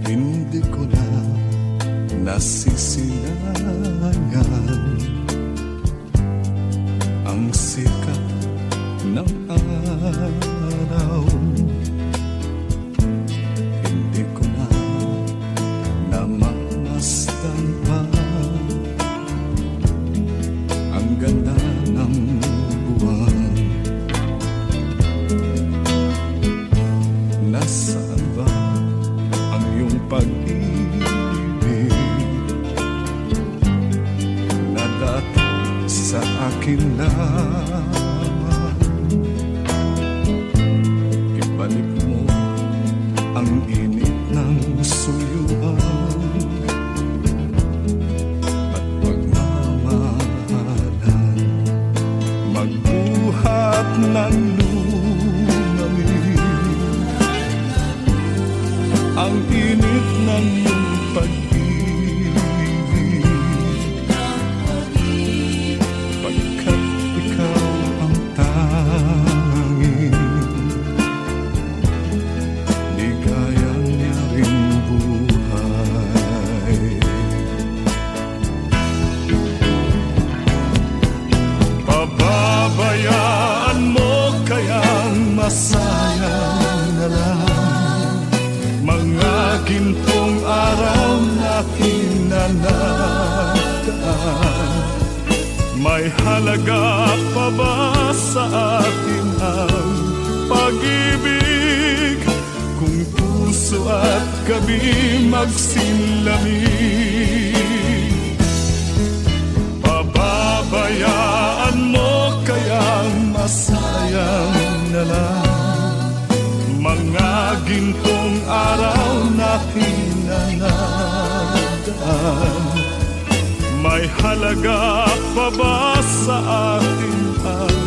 Hindi ko na nasisilayan ang sikat ng araw. Hindi ko na namamasdan pa ang ganda ng buwan. Nasaan ba ang iyong pag-ibig na dati sa akin lamang? Ibalik mo ang init ng suyuan at pagmamahalan, magbuhat ng ang init ng iyong pag-ibig, pagkat ikaw ang tanging ligayang niyang buhay. Pababayaan mo kayang masayang na lang mga gintong araw natin na nagdaan. May halaga pa ba sa atin ang pag-ibig kung puso at gabi magsilamig? Pababayaan mo kayang masayang na lang mga gintong araw natin na nagdaan. May halaga pa ba sa atin ang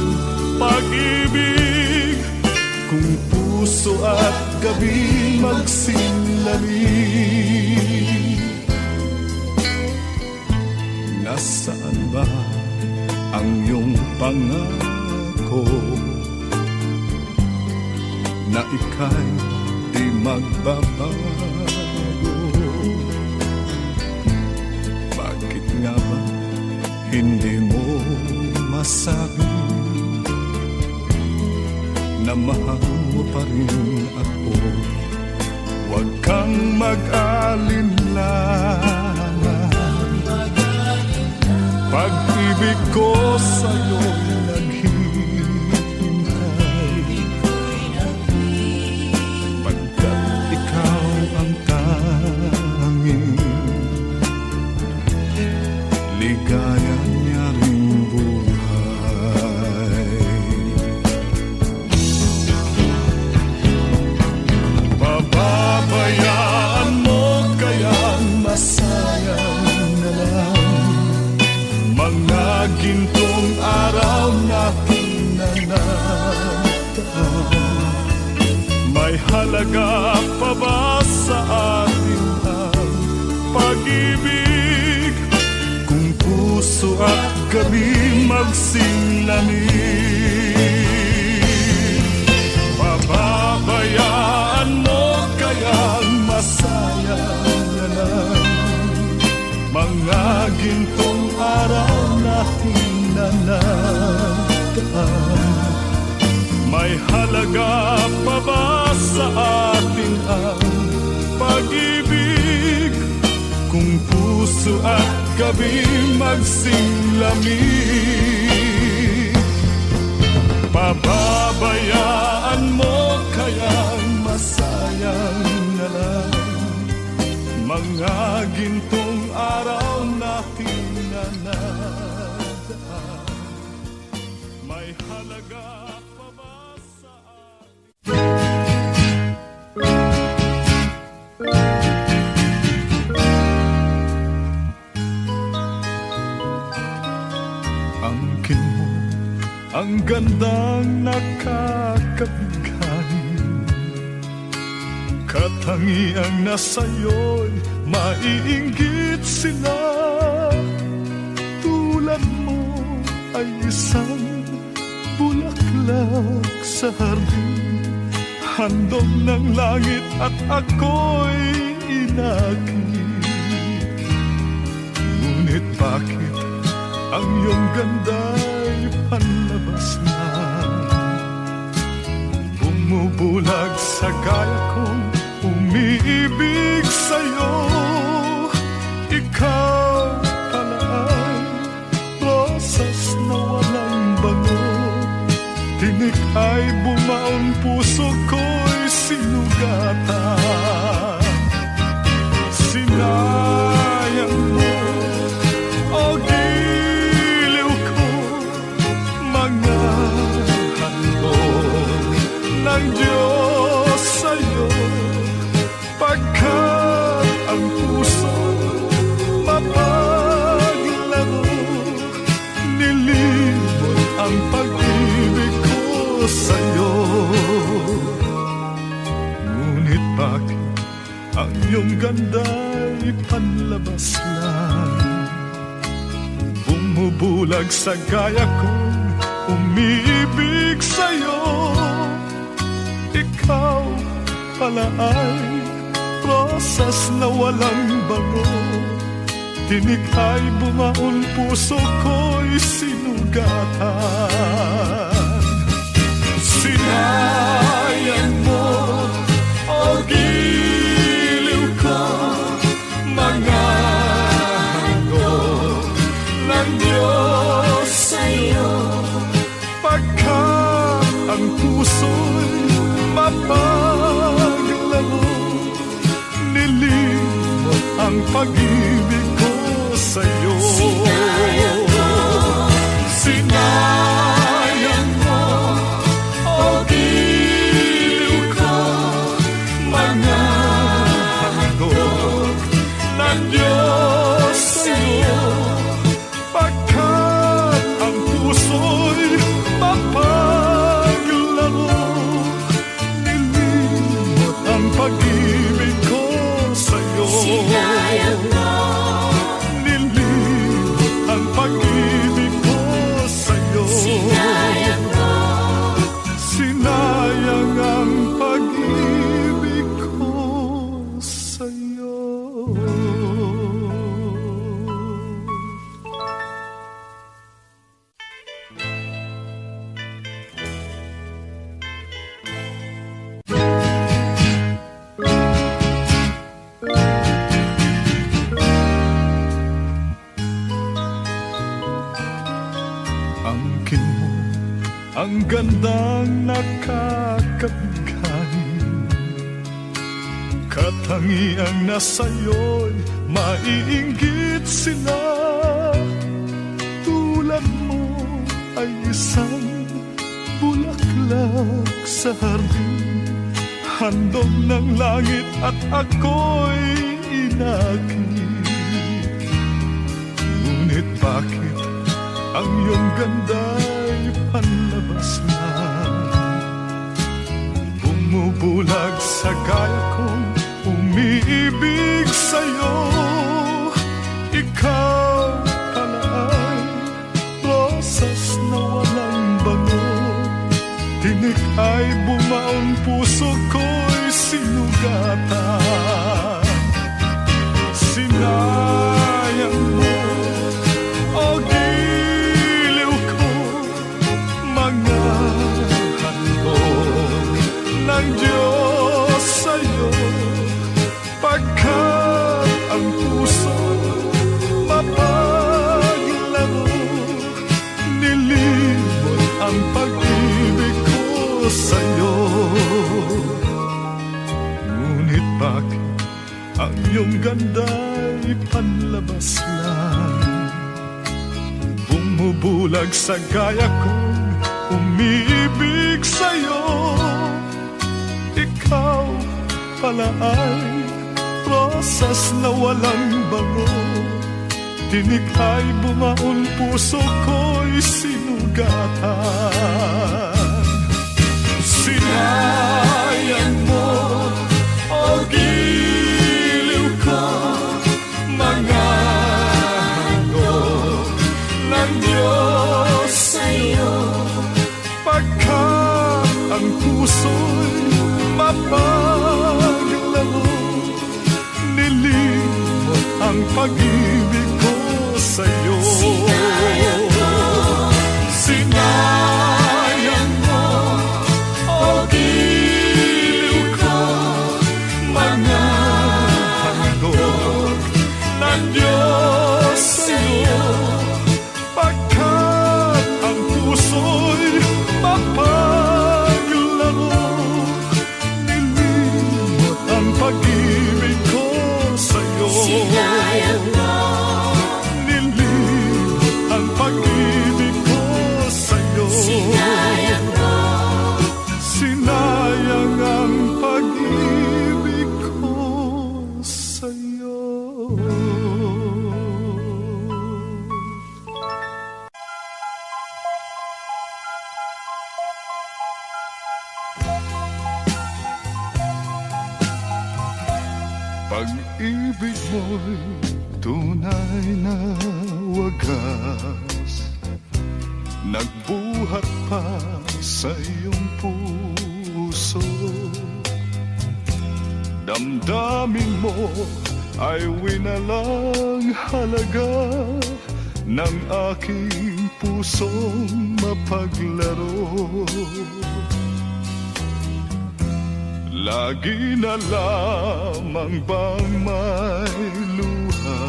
pag-ibig kung puso at gabi magsilamig? Nasaan ba ang iyong pangako na ika'y di magbabago? Bakit nga ba hindi mo masabi na mahal mo pa rin ako? Huwag kang mag-alinlangan, pag-ibig ko sa'yo'y naghihintay, pagkat ikaw ang tanging ligaya niya ring buhay. Pababayaan mo kayang masayang na lang mga gintong araw natin na nagdaan. May halaga pa ba sa atin ang pag-ibig kung puso at gabi magsilamig? Pababayaan mo kayang masayang na lang mga gintong araw natin na nagdaan. May halaga pa ba sa atin ang pag-ibig kung puso at gabi magsilamig? Pababayaan mo kayang masayang na lang mga gintong araw natin na nagdaan. May halaga pa ba sa angkin mo ang gandang nakakabigay, katangiang nasa'yo'y maiinggit sila. ay isang bulaklak sa hardin, handog ng langit at ako'y inakit. Ngunit bakit ang iyong ganda'y panlabas na? Bumubulag sa gaya kong umiibig sa'yo. Ikaw pala ay rosas na walang bango. Tinik ay bumaon, puso ko'y sinugatan. Sinayang mo, o giliw ko, mga handog ng Diyos sa'yo. Pagkat ang puso mapaglaro, nilimot ang pag-ibig ko sa'yo. Ngunit bakit ang iyong ganda'y panlabas lang? Bumubulag sa gaya kong umiibig sa'yo. Ikaw pala ay rosas na walang bango. Tinik ay bumaon, puso ko'y sinugatan. Sinayang mo, o giliw ko, mga handog ng Diyos sa'yo. Pagkat ang puso'y mapaglaro, nilimot ang pag-ibig ko sa'yo. Sinayang mo, o giliw ko, mga handog ng Diyos sa'yo. Pagkat ang puso'y mapaglaro, nilimot ang pag-ibig ko sa'yo. Sinayang mo, nilimot ang pag-ibig ko sa'yo. Sinayang mo, sinayang ang pag-ibig ko sa'yo. Angkin mo ang gandang nakakabigay, katangiang nasa'yo'y maiinggit sila. Tulad mo ay isang bulaklak sa hardin, handog ng langit at ako'y inakit. Ngunit bakit ang iyong ganda'y panlabas lang? Bumubulag sa gaya kong umiibig sa'yo. Ikaw pala ay rosas na walang bango. Tinik ay bumaon, puso ko'y sinugatan. Sinayang mo, o giliw ko, mga handog ng Diyos sa'yo. Pagkat ang puso mapaglaro, nilimot ang pag-ibig ko sa'yo. Ngunit bakit ang iyong ganda'y panlabas lang? Bumubulag sa gaya kong umiibig sa'yo. Ikaw pala ay rosas na walang bango. Tinik ay bumaon, puso ko'y sinugatan. Sinayang mo, o giliw ko, mga handog ng Diyos puso'y mapaglaro. Nilimot ang pag-ibig ko sa'yo. Sinayang mo, o giliw ko, mga handog ng Diyos sa'yo. Pagkat ang puso'y mapaglaro, nilimot ang pag-ibig ko sa'yo. Sinayang mo, Nilimot ang pag-ibig ko sa'yo. sinayang mo, Sinayang ang pag-ibig ko sa'yo. Pag-ibig mo'y tunay na wagas, nagbuhat pa sa iyong puso. Damdamin mo ay winalang halaga ng aking pusong mapaglaro. Lagi na lamang bang may luha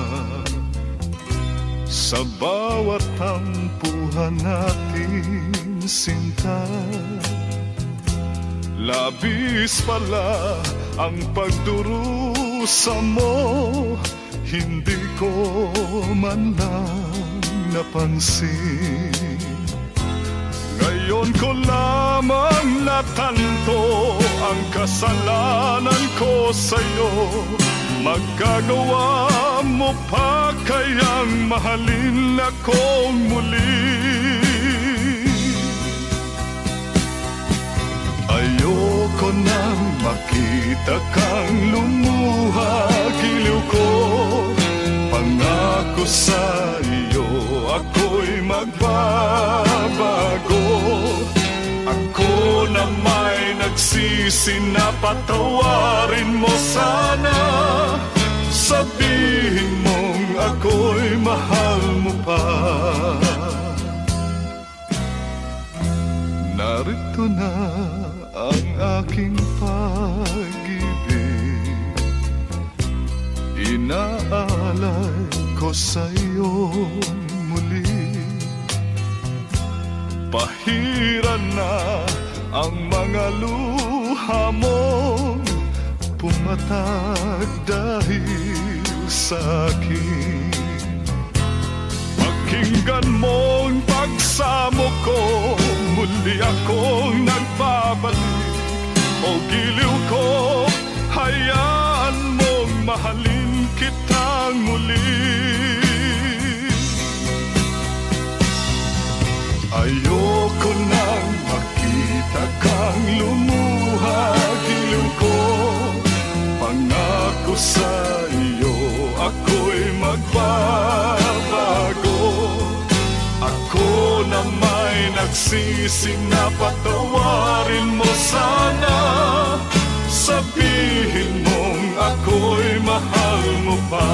sa bawat tampuhan natin, sinta? Labis pala ang pagdurusa mo, hindi ko man lang napansin. Ngayon ko lamang natanto ang kasalanan ko sa'yo. Magagawa mo pa kayang mahalin akong muli? Ayoko nang makita kang lumuha, giliw ko. Pangako sa iyo, ako'y magbabago. Ako na may nagsisi na patawarin mo sana. Sabihin mong ako'y mahal mo pa. Narito na ang aking pag-ibig, inaalay ko sa'yo muli. Pahiran na ang mga luha mong pumatag dahil sa akin. Pakinggan mo ang pagsamo ko, muli akong nagbabalik. O giliw ko, hayaan mong mahalin kitang muli. Ayoko nang makita kang lumuha, giliw ko. Pangako sa iyo, ako'y magbabago. Ako na may nagsisi na patawarin mo sana. Sabihin mong ako'y mahal mo pa.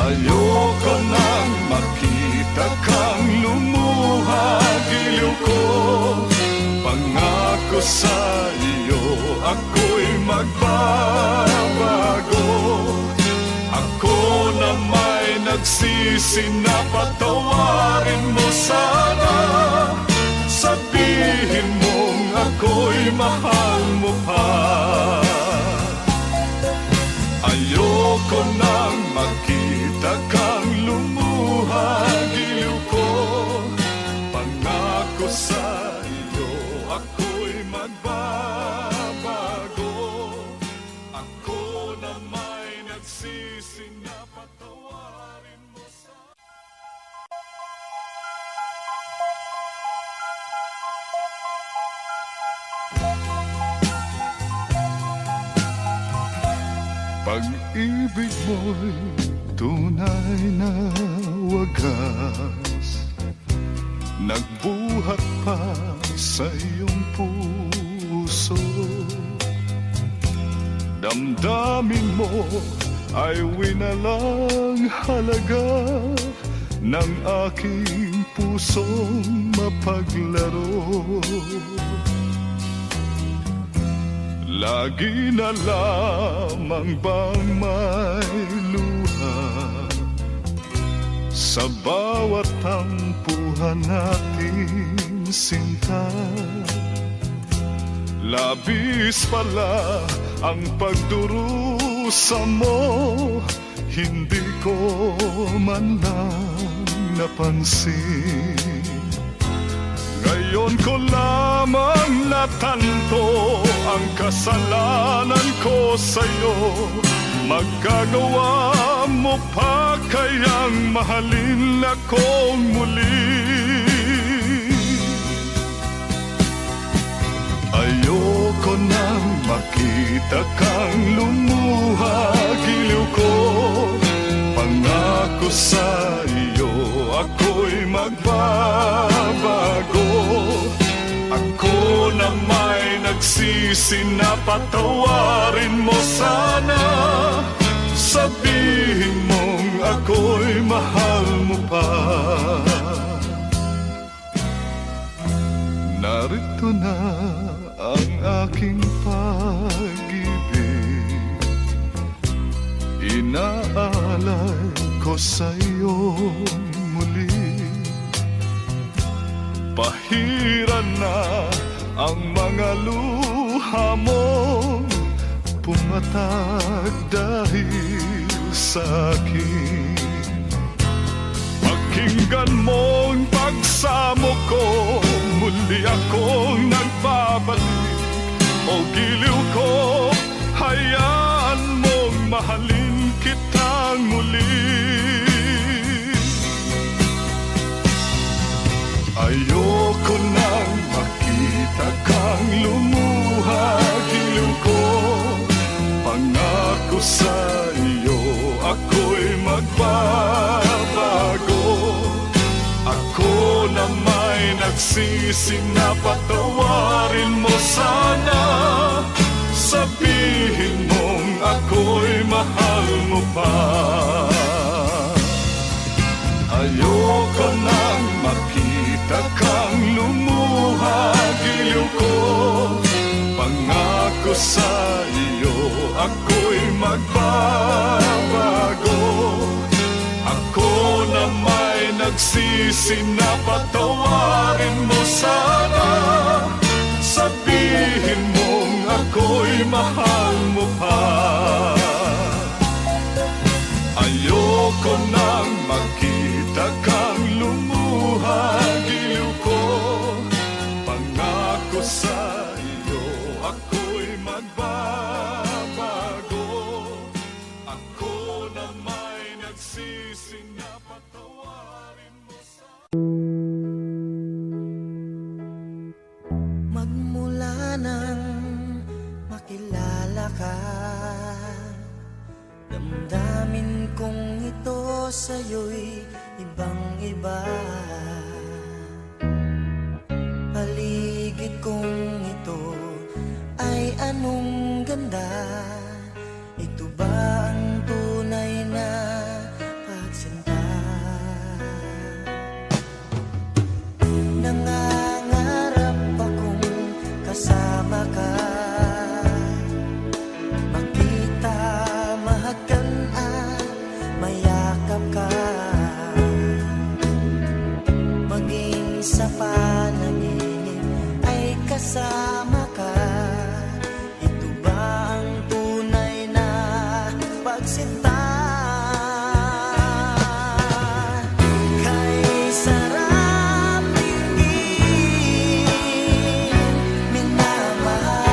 Ayoko nang makita kang lumuha, giliw ko. Pangako sa iyo, ako'y magbabago. Ako na may nagsisi na patawarin mo sana. Sabihin mong ako'y mahal mo pa. Ayoko nang makita kang lumuha, giliw ko. Pangako sa iyo, ako'y magbabago. Ako na may nagsisi na patawarin mo sa... Pag-ibig mo'y tunay na wagas, nagbuhat pa sa iyong puso. Damdamin mo ay winalang halaga ng aking pusong mapaglaro. Lagi na lamang bang may luha sa bawat tampuhan natin, sinta? Labis pala ang pagdurusa mo, hindi ko man lang napansin. Ngayon ko lamang natanto ang kasalanan ko sa'yo. Magagawa mo pa kayang mahalin akong muli? Ayoko nang makita kang lumuha, giliw ko. Pangako sa iyo, ako'y magbabago. Ako na may nagsisi na patawarin mo sana. Sabihin mong ako'y mahal mo pa. Narito na ang aking pag-ibig, inaalay ko sa'yo muli. Pahiran na ang mga luha mo, pumatag dahil sa akin. Pakinggan mong pagsamo ko, muli akong nagbabalik. O giliw ko, hayaan mong mahalin kitang muli. Ayoko nang makita kang lumuha, giliw ko. Pangako sa iyo, ako'y magbabago. Ako na may nagsisi na patawarin mo sana. Sabihin mong ako'y mahal mo pa. Ayoko nang makita kang lumuha, giliw ko. Pangako sa iyo, ako'y magbabago. Ako na may nagsisi na patawarin mo sana. Sabihin mong ako'y mahal mo pa. Ayoko nang makita kang lumuha, giliw ko. Pangako sa iyo, ako'y magbabago. Ako na may nagsisi na patawarin mo sa... Magmula nang makilala ka, damdamin kong ito sa'yo'y ibang-iba. Paligid kong ito ay anong ganda. Ito ba ang tunay na pagsinta? Nangangarap akong kasama ka, makita, mahagan at mayakap ka, maging sa panaginip ay kasama ka. Ito ba ang tunay na pagsinta? Kay sarap tingin, minamahal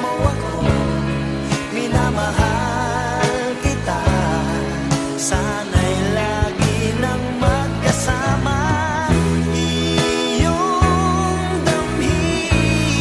mo ako, minamahal kita. Sana'y lagi nang magkasama, iyong damhin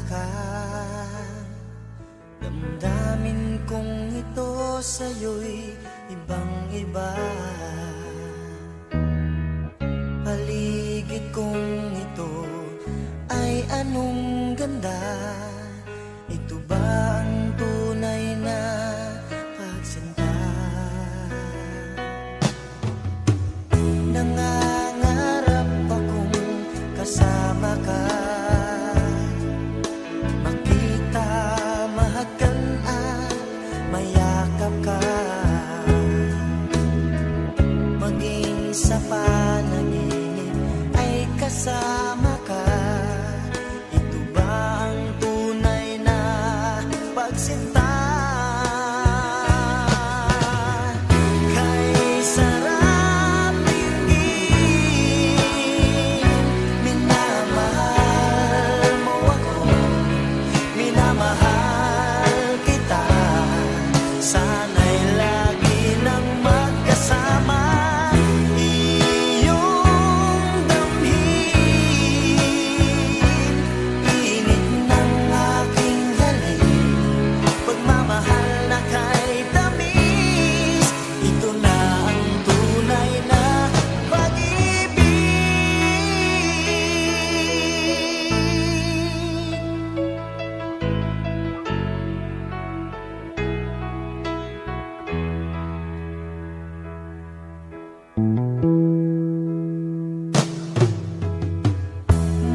ka, damdamin kong ito sa'yo'y ibang-iba. Paligid kong ito ay anong ganda. Ito ba ang tunay na pagsinta? Nangangarap akong kasama ka, makita, mahagan at mayakap ka, maging sa panaginip ay kasama ka. Ito ba ang tunay na pagsinta? Kay sarap tingin, minamahal mo ako, minamahal kita. Sana'y lagi nang magkasama, iyong damhin, init ng aking halik, pagmamahal na kay tamis. Ito na ang tunay na pag-ibig.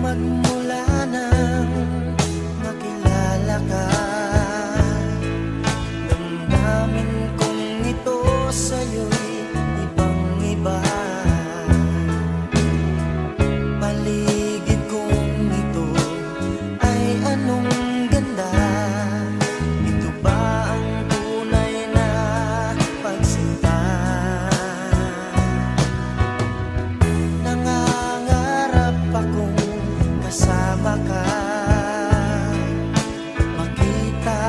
Magmula nang makilala ka, damdamin kong ito sa'yo'y ibang-iba. Paligid kong ito ay anong ganda. Ito ba ang tunay na pagsinta? Nangangarap akong kasama ka, makita,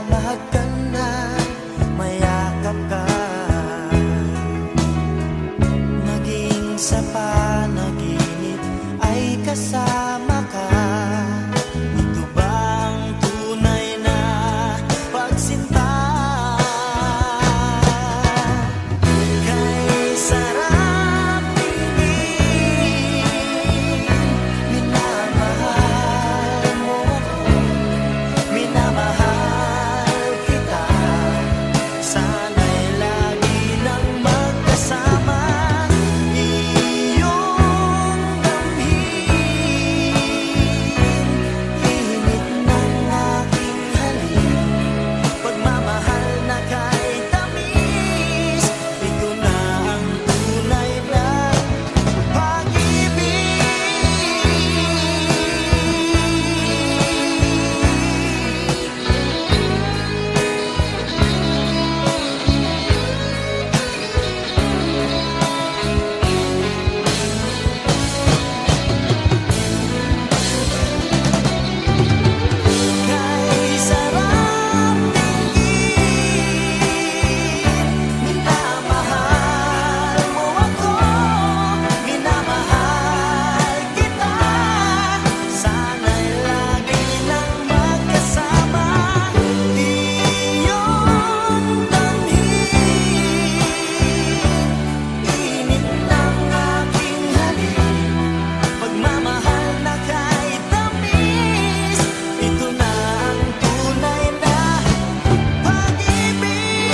mahagan at mayakap ka, maging sa panaginip ay kasama ka. Ito ba ang tunay na pagsinta? Kay sarap tingin, minamahal mo ako, minamahal kita. Sana'y lagi nang magkasama, iyong damhin, init ng aking halik, pagmamahal na kay tamis. Ito na ang tunay na pag-ibig. Kay sarap tingin, minamahal mo ako, minamahal kita. Sana'y lagi nang magkasama, iyong damhin, init ng aking halik, pagmamahal na kay tamis. Ito na ang tunay na pag-ibig.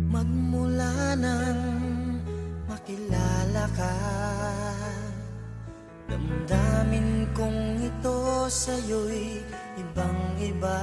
Magmula nang makilala ka, damdamin kong ito sa'yo'y ibang-iba.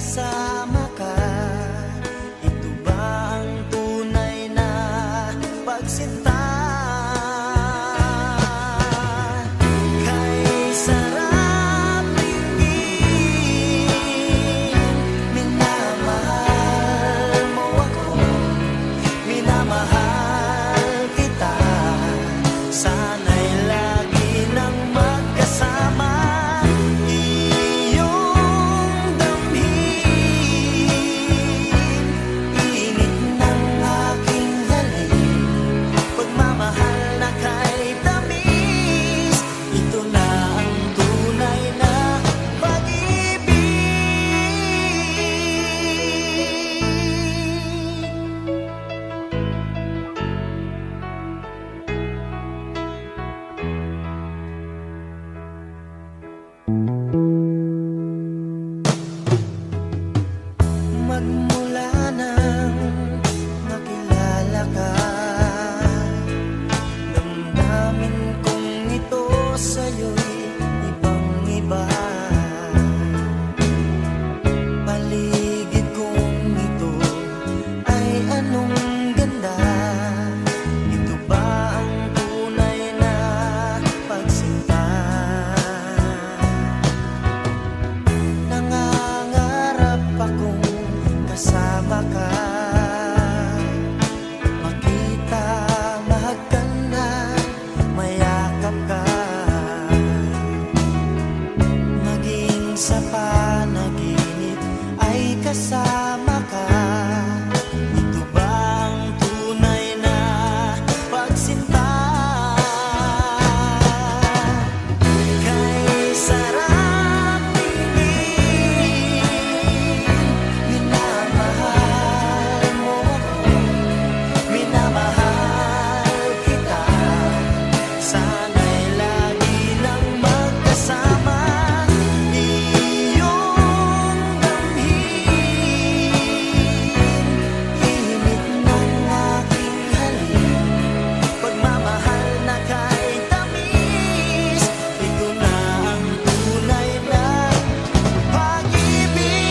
kasama ka. Ito ba ang tunay na pagsinta? Kay sarap tingin, minamahal mo ako, minamahal kita. Sana'y lagi nang magkasama, iyong damhin, init ng aking halik, pagmamahal na kay tamis. Ito na ang tunay na pag-ibig. Magmula nang makilala ka, damdamin kong ito sa'yo'y ibang-iba. Paligid kong ito ay anong ganda. Ito ba ang tunay na pagsinta? Nangangarap akong kasama ka, makita, mahagkan na, mayakap ka, maging sa panaginip ay kasama ka. Ito ba ang tunay na pagsinta? Kay sarap tingin, minamahal mo ako, minamahal kita. Sana'y lagi nang magkasama, iyong damhin, init ng aking halik, pagmamahal na kay tamis. Ito na ang tunay na pag-ibig.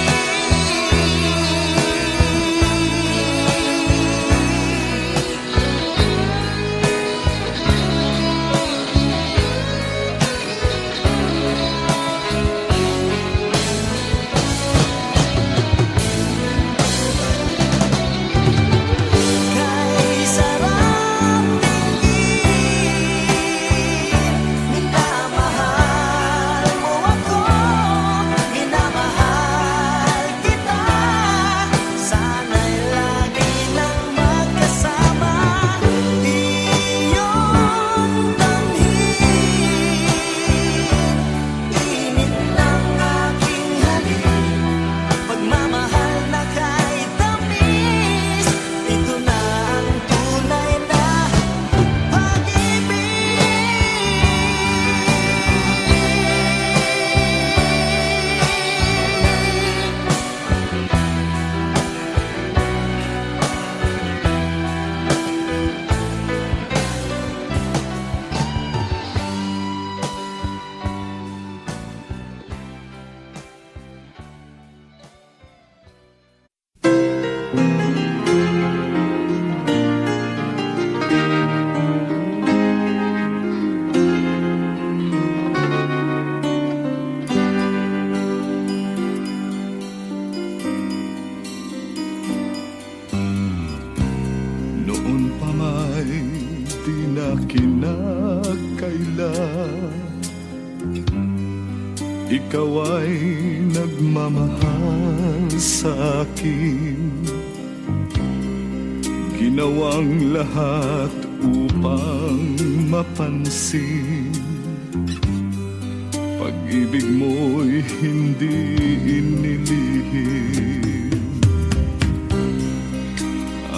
Kay sarap tingin, minamahal mo ako, minamahal kita. Sana'y lagi nang magkasama, iyong damhin, init ng aking halik, pagmamahal na kay tamis. Ito na ang tunay na pag-ibig. Noon pa may di na kinakailan, ikaw ay nagmamahal sa akin. Ginawang lahat upang mapansin, pag-ibig mo'y hindi inilihim.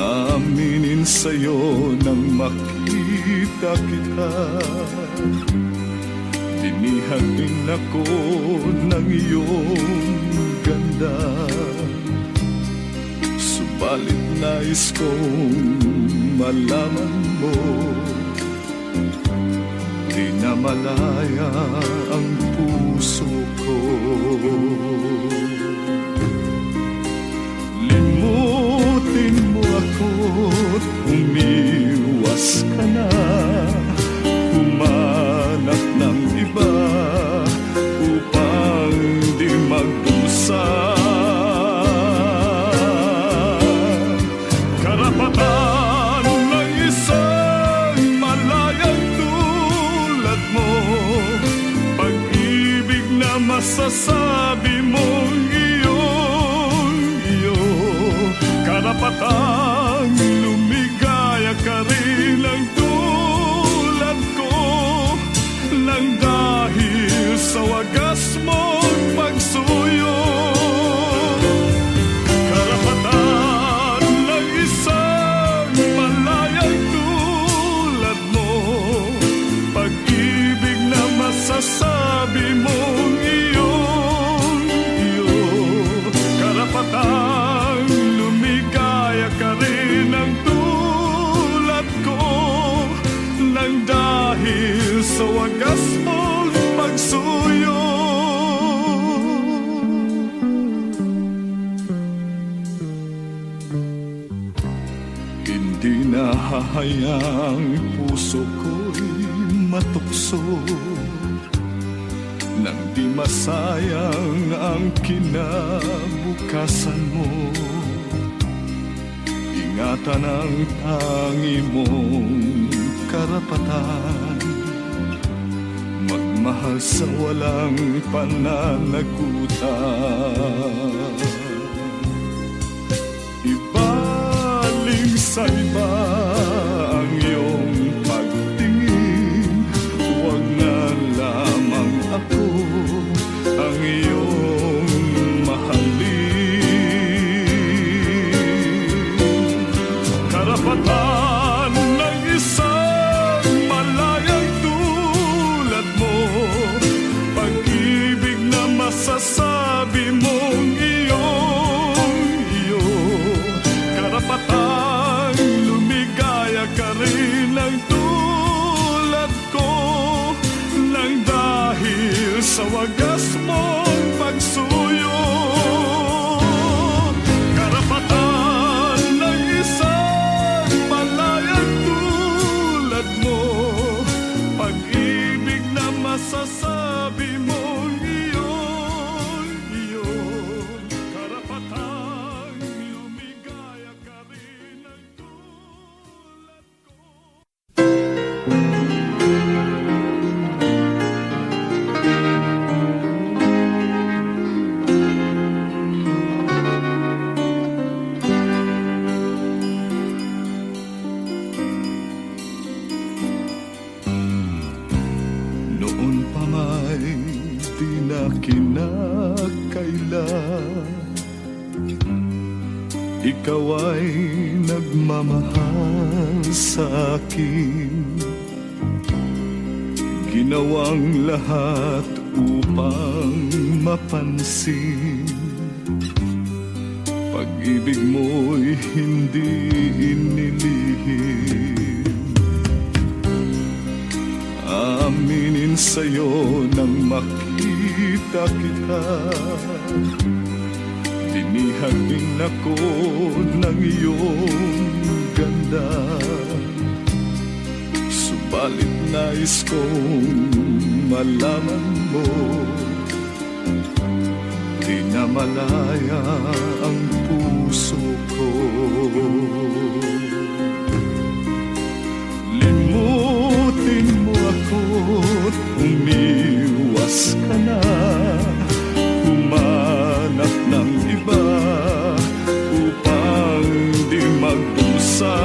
Aminin sa'yo nang makita kita, dinihag din ako ng iyong ganda. Subalit nais kong malaman mo, di na malaya ang puso ko. karanasan. Karapatan ng isang malayang tulad mo, pag-ibig na masasabi mong iyo. Karapatang lumigaya ka rin ang tulad ko, nang dahil sa wagas mong pagsuyo. Karapatan ng isang malayang tulad mo, pag-ibig na masasabi mong iyo. Karapatang lumigaya ka rin ang tulad ko, nang dahil sa wagas mong pagsuyo. Hindi na hahayaang puso ko'y matukso, nang di masayang ang kinabukasan mo. Ingatan ang tangi mong karapatan, magmahal sa walang pananagutan. Ibaling sa iba ang iyong pagtingin, huwag na lamang ako ang iyong mahalin. Karapatan ng isang malayang tulad mo, pag-ibig na masasabi mong iyo. Karapatang lumigaya ka rin ang tulad ko, nang dahil sa wagas mong pagsuyo. Karapatan ng isang malayang tulad mo, pag-ibig na masasabi mong iyo. Karapatang lumigaya ka rin ang tulad ko. Noon pa may di na kinakailan, ikaw ay nagmamahal sa akin. Ginawang lahat upang mapansin, pag-ibig mo'y hindi inilihim. Aminin sa'yo nang makita kita, dinihag din ako ng iyong ganda. Subalit nais kong malaman mo, di na malaya ang puso ko. Limutin mo ako't umiwas ka na, humanap ng iba upang di magdusa.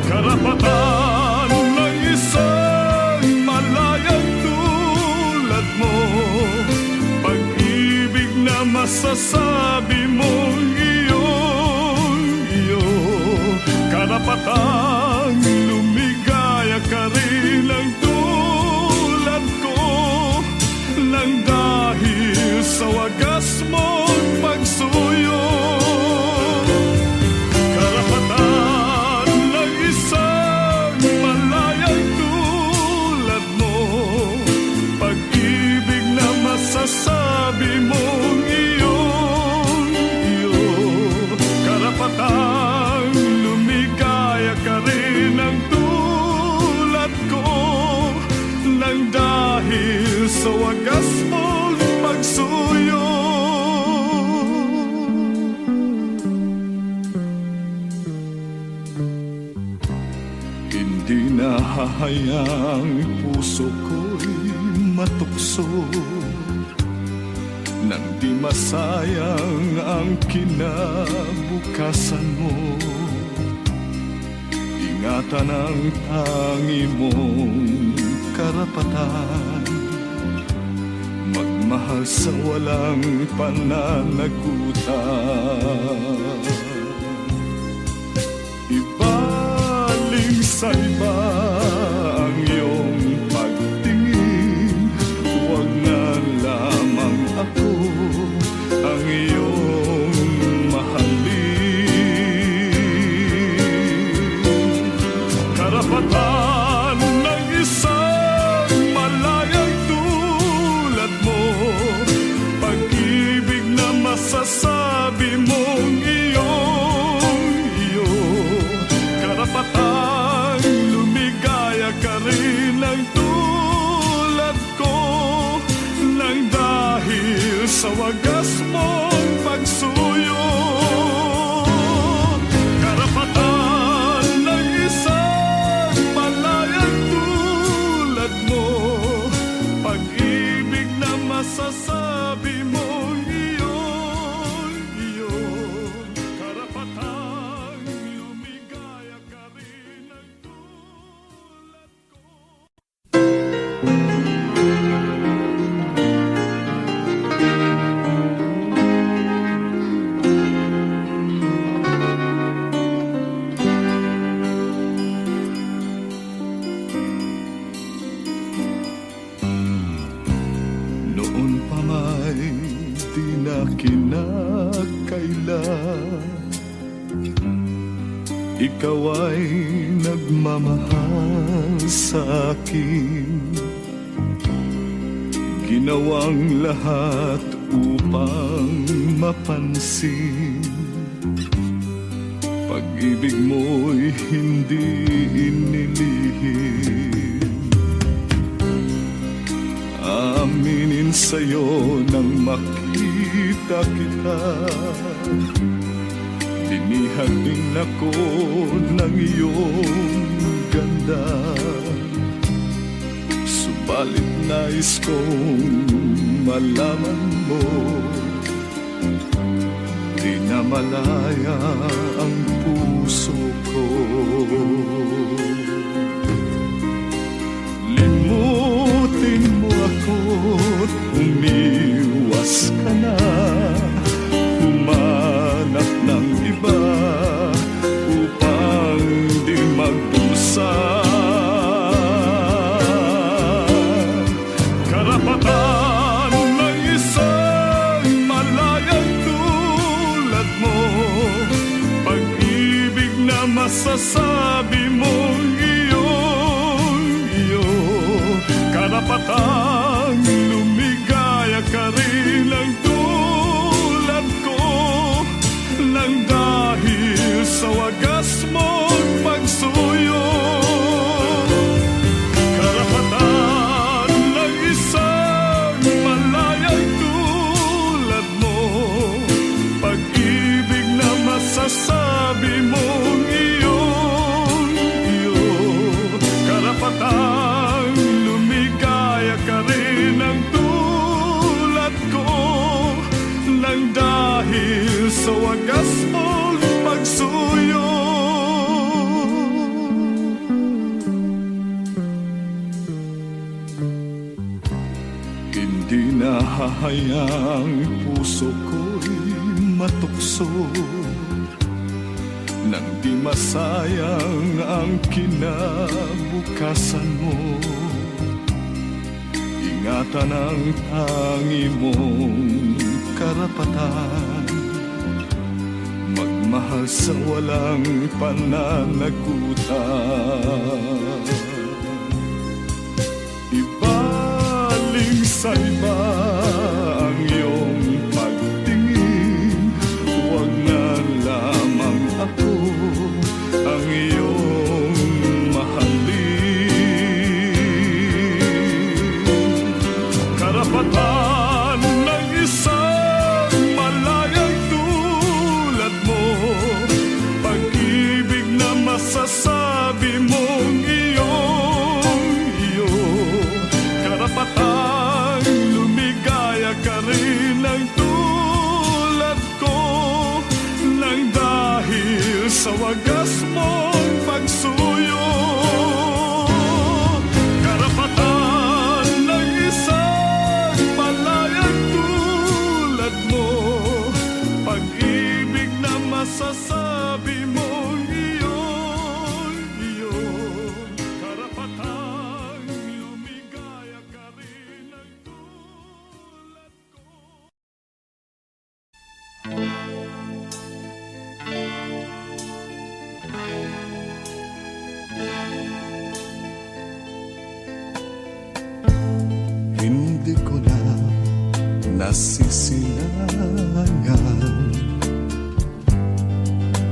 Karapatan ng isang malayang tulad mo, pag-ibig na masasabi mong iyo. Karapatang lumigaya ka rin ang tulad ko, nang dahil sa wagas mong pagsuyo. Karapatan ng isang malayang tulad mo, pag-ibig na masasabi mong iyo. Karapatang lumigaya ka rin ang tulad ko, nang dahil sa wagas wagas mong pagsuyo. Hindi na hahayaang puso ko'y matukso nang di masayang ang kinabukasan mo. Ingatan ang tangi mong karapatan, magmahal sa walang pananagutan. Ibaling sa iba ang iyong pagtingin, huwag na lamang ako ang iyong mahalin. Karapatan ng isang malayang tulad mo, pag-ibig na masasabi mong iyo. Karapatang lumigaya ka rin ng tulad ko, nang dahil sa wagas mong pagsuyo. Karapatan ng isang malayang tulad mo, pag-ibig na masasabi mong iyo. Karapatang lumigaya ka rin ng tulad ko. Noon pa may di na kinakailan, ikaw ay nagmamahal sa akin. Ginawang lahat upang mapansin, pag-ibig mo'y hindi inilihim. Aminin sa'yo nang makita kita, binihag din ako ng iyong ganda. Subalit nais kong malaman mo, di na malaya ang puso ko. Limutin mo ako't umiwas ka na, humanap ng iba upang di magdusa. Karapatan ng isang malayang tulad mo, pag-ibig na masasabi mong iyo. Karapatang lumigaya ka rin ng tulad ko, nang dahil sa wagas mong pagsuyo. Karapatan ng isang malayang tulad mo, pag-ibig na masasabi mong iyo. Karapatang lumigaya ka rin ng tulad ko, nang dahil sa wagas mong pagsuyo. Hindi na hahayaang puso ko'y matukso nang di masayang ang kinabukasan mo. Ingatan ang tangi mong karapatan, magmahal sa walang pananagutan. Ibaling sa iba ang iyong pagtingin, huwag na lamang ako ang iyong mahalin. Karapatan naman ng isang malayang tulad mo, pag-ibig na masasabi mong iyo, karapatang lumigaya ka rin ng tulad ko, nang dahil sa wagas mong pagsuyo. Karapatan ng isang malayang tulad mo, pag-ibig na masasabi mong iyo, karapatang lumigaya ka rin ng tulad ko. Hindi ko na nasisilangan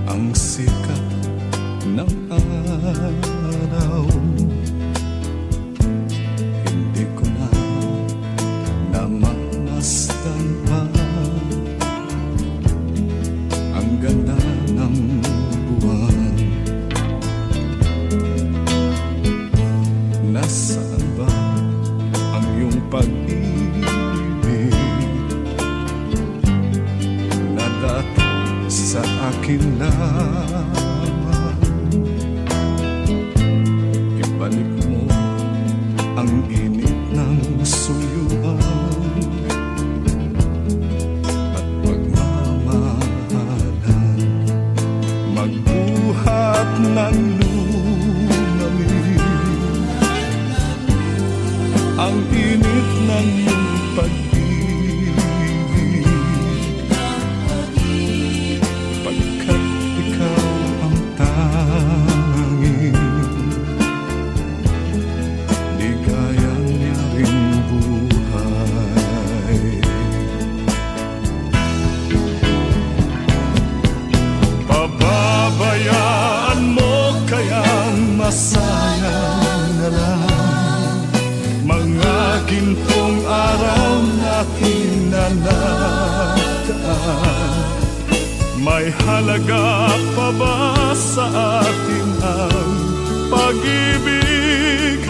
ang sikat ng araw. Hindi ko na namamasdan pa ang ganda ng buwan. Nasaan ba ang iyong pag-ibig na dati sa akin lamang? Ibalik mo ang init ng suyuan at pagmamahalan, magbuhat ng lumamin ang init ng iyong pag-ibig, pagkat ikaw ang tanging ligayang niyang buhay. Pababayaan mo kayang masayang na lang mga gintong araw natin na nataan. May halaga pa ba sa atin ang pag-ibig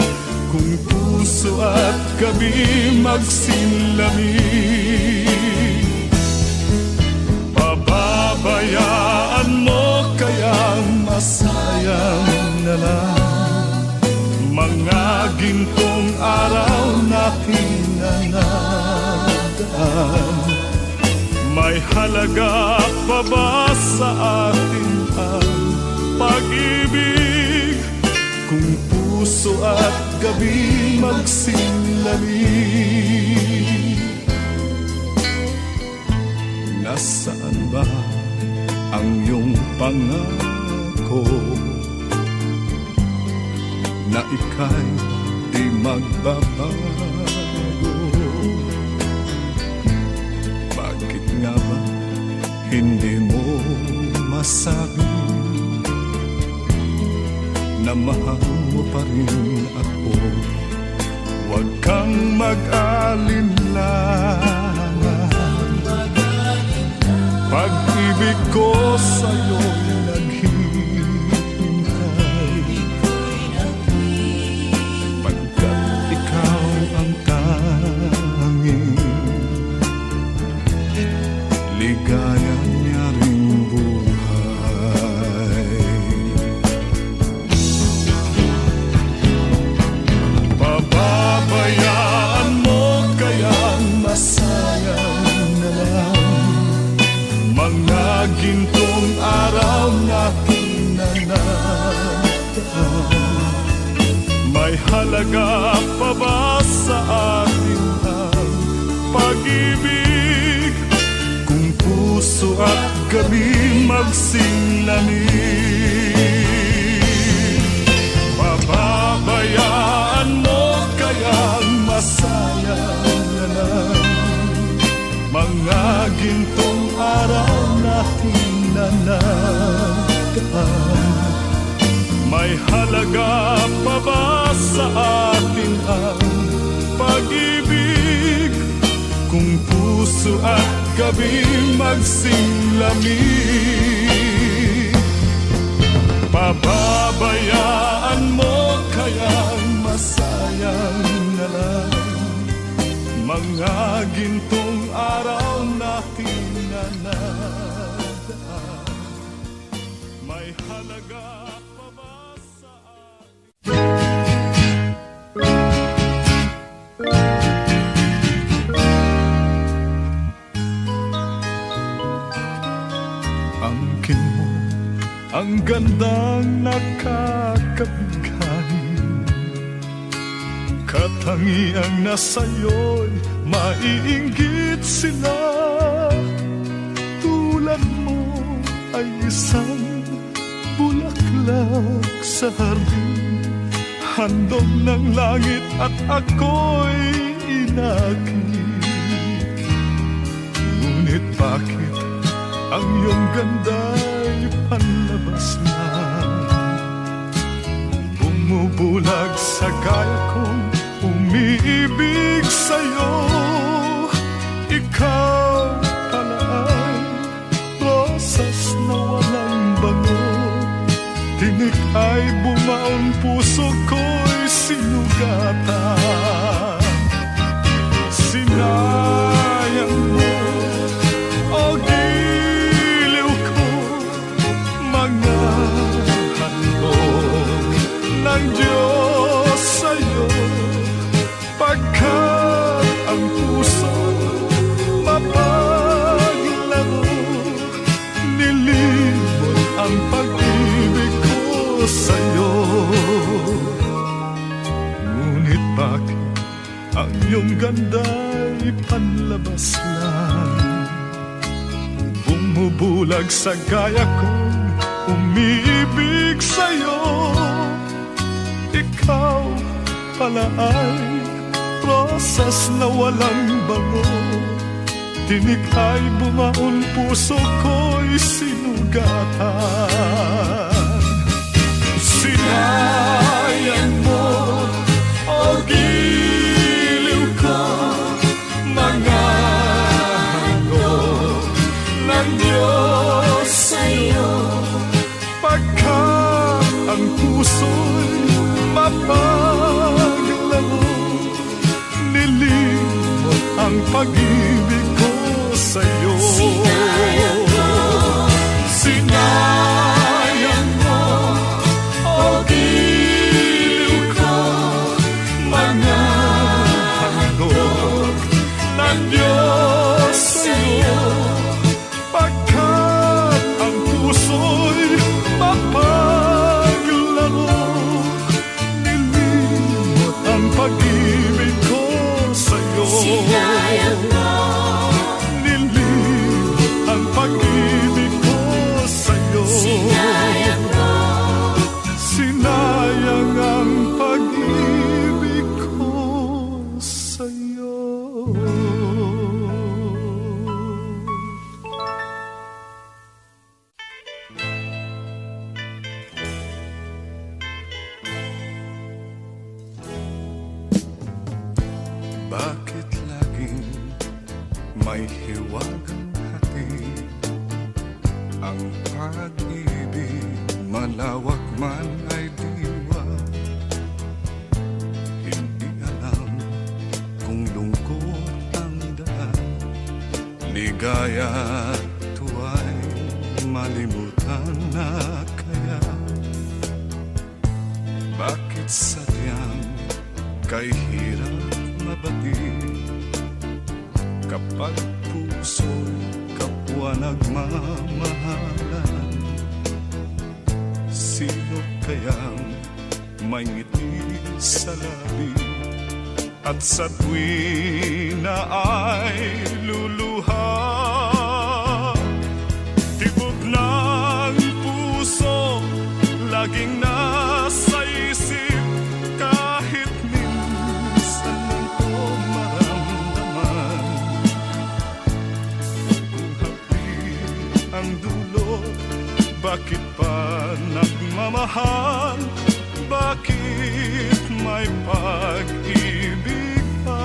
kung puso at gabi magsinlamig? Pababayaan mo kayang masayang na lang mga gintong araw natin na nadaan. May halaga pa ba sa atin ang pag-ibig kung puso at gabi magsinlamig? Nasaan ba ang iyong pangako na ika'y di magbabago? Bakit nga ba hindi mo masabi na mahal mo pa rin ako? Huwag kang mag-alinlangan, pag-ibig ko sa'yo'y naghihintay, pagkat ikaw ang tanging ligaya niya ring buhay. Pababayaan mo kayang masayang na lang mga gintong araw natin na nadaan. May halaga pa ba sa atin ang pag-ibig kung puso at gabi magsinlamig? Pababayaan mo kayang masayang na lang mga gintong araw natin na nadaan. May halaga pa ba sa atin ang pag-ibig kong puso at gabi magsimlami. Pababayaan mo kayang masayang na lang mga gintong araw natin na nadaan. May halaga pa ba sa atin? Angkin mo ang gandang nakakabigay, katangiang nasa'yo'y maiinggit sila. Tulad mo ay isang bulaklak sa hardin, handog ng langit at ako'y inakit. Ngunit bakit ang iyong ganda'y panlabas lang? Bumubulag sa gaya kong umiibig sa'yo. Ikaw pala ay rosas na walang bango, tinik ay bumaon, puso ko'y sinugatan. Sinayang mo, o giliw ko, mga handog ng Diyos sa'yo, pagkat ang puso mapaglaro, nilimot ang pag-ibig ko sa'yo. Ngunit bakit ang iyong ganda'y panlabas lang? Bumubulag sa gaya kong umiibig sa'yo. Ikaw pala ay rosas na walang bango, tinik ay bumaon, puso ko'y sinugatan. Sinayang mo, o giliw ko, mga handog ng Diyos sa'yo, pagkat ang puso'y mapaglaro, nilimot ang pag-ibig ko sa'yo. Sinayang mo, o giliw ko, mga handog ng Diyos sa'yo, pagkat ang puso'y mapaglaro, nilimot ang pag-ibig ko sa'yo. Sinayang mo, Nilimot ang pag-ibig ko sa'yo. sinayang mo, Sinayang ang pag-ibig ko sa'yo. Bakit laging may hiwagang hatid ang pag-ibig, malawak man ay diwa? Hindi alam kung lungkot ang daan, ligaya at tuwa'y malimutan na kaya. Bakit sadyang kay hirap mabatid kapag puso'y kapwa nagmamahalan? Sino kayang may ngiti sa labi at sa tuwi na ay luluha? Tibok ng puso laging nasa isip, kahit minsan lang ko maramdaman. Kung hapit ang dulot, bakit pa nagmamahal? Bakit may pag-ibig pa?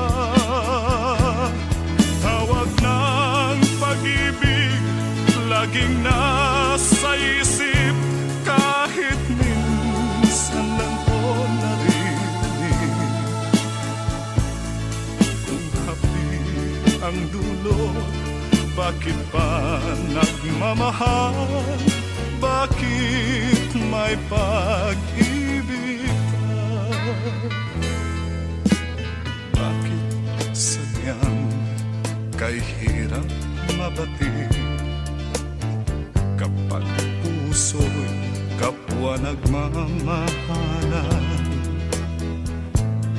laging nasa isip, kahit minsan lang ko naririnig. Kung happy ang dulot, bakit pa nagmamahal? Bakit may pag-ibig ka? Bakit sadyang kay hirap mabati? Kapag puso'y kapwa nagmamahalan,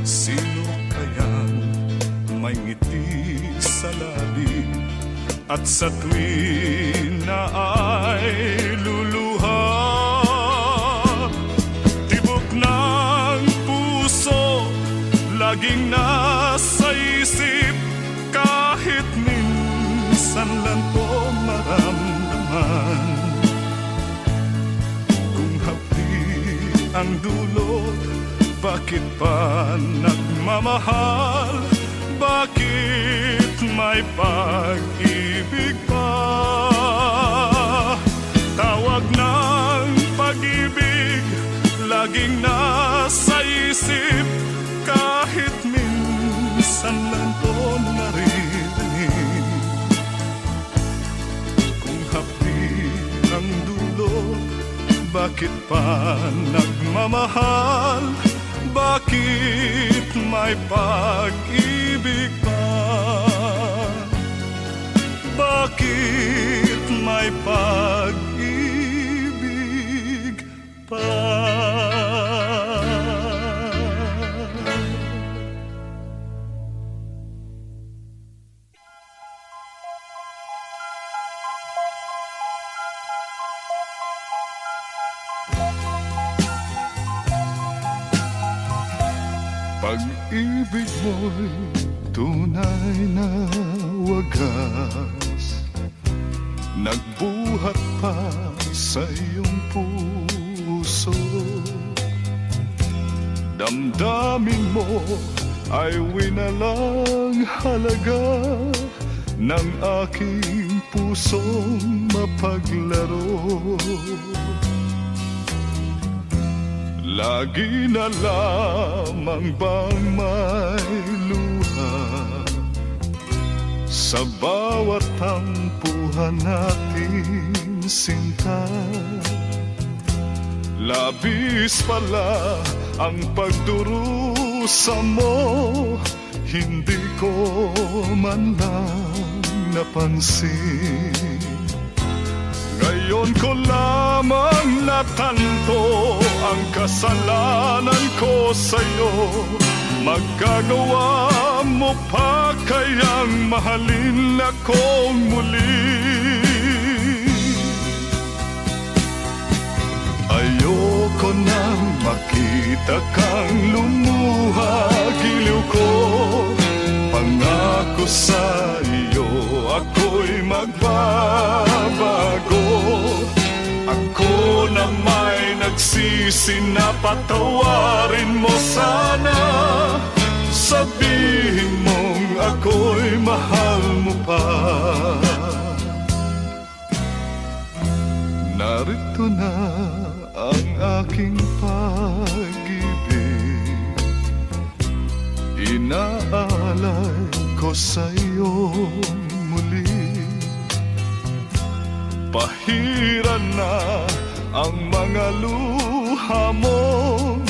sino kayang may ngiti sa labi at sa tuwin na ay luluha? Tibok ng puso, laging nasa isip, kahit minsan lang ko maramdaman. Kung happy ang dulot, bakit pa nagmamahal? Bakit may pag-ibig pa? Tawag ng pag-ibig, laging nasa isip, kahit minsan lang ko naririnig. Kung happy ang dulot, bakit pa nagmamahal? Bakit may pag-ibig pa? Bakit may pag-ibig pa? Pag-ibig mo'y tunay na wagas, nagbuhat pa sa iyong puso. Damdamin mo ay winalang halaga ng aking pusong mapaglaro. Lagi na lamang bang may luha sa bawat tampuhan natin, sinta? Labis pala ang pagdurusa mo, hindi ko man lang napansin. Ngayon ko lamang natanto ang kasalanan ko sa'yo. Magagawa mo pa kayang mahalin akong muli? Ayoko nang makita kang lumuha, giliw ko. Pangako sa iyo, ako'y magbabago. Ako na may nagsisi na patawarin mo sana. Sabihin mong ako'y mahal mo pa. Narito na ang aking pag-ibig, inaalay ko sa iyo muli. Pahiran na ang mga luha mong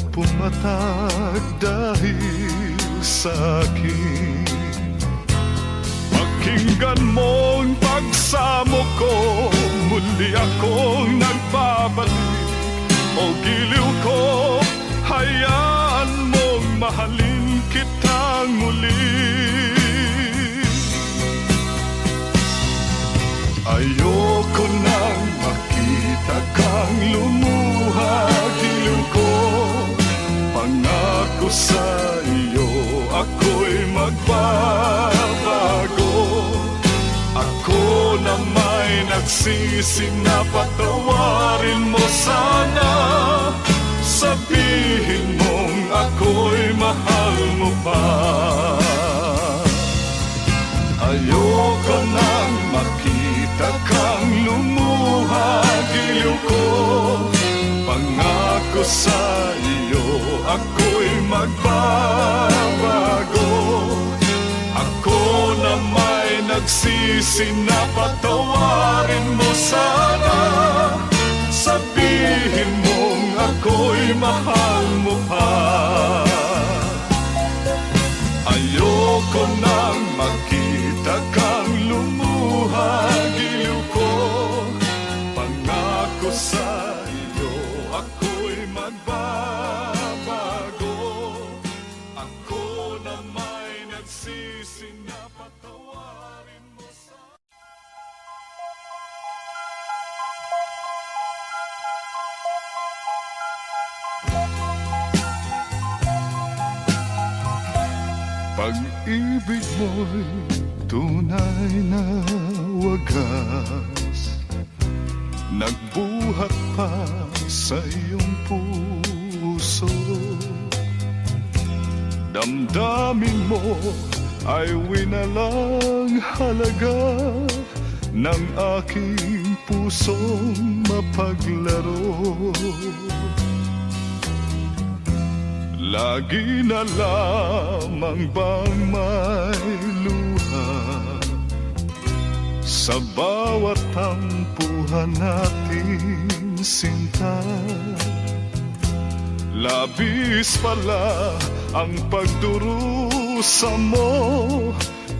pumatag dahil sa akin. Pakinggan mong pagsamo ko, muli akong nagbabalik. O giliw ko, hayaan mong mahalin kitang muli. Ayoko nang makita kang lumuha, giliw ko. Pangako sa iyo, ako'y magbabago. Ako na may nagsisi na patawarin mo sana. Sabihin mong ako'y mahal mo pa. Ayoko nang makita makita kang lumuha, giliw ko. Pangako sa iyo, ako'y magbabago. Ako na may nagsisi na patawarin mo sana. Sabihin mong ako'y mahal mo pa. Ayoko nang makita kang lumuha, giliw ko. Pangako sa iyo, ako'y magbabago. Ako na may nagsisi na patawarin mo sa... Pag-ibig mo'y tunay na wagas, nagbuhat pa sa iyong puso. Damdamin mo ay winalang halaga ng aking pusong mapaglaro. Lagi na lamang bang may luha sa bawat tampuhan natin, sinta? Labis pala ang pagdurusa mo,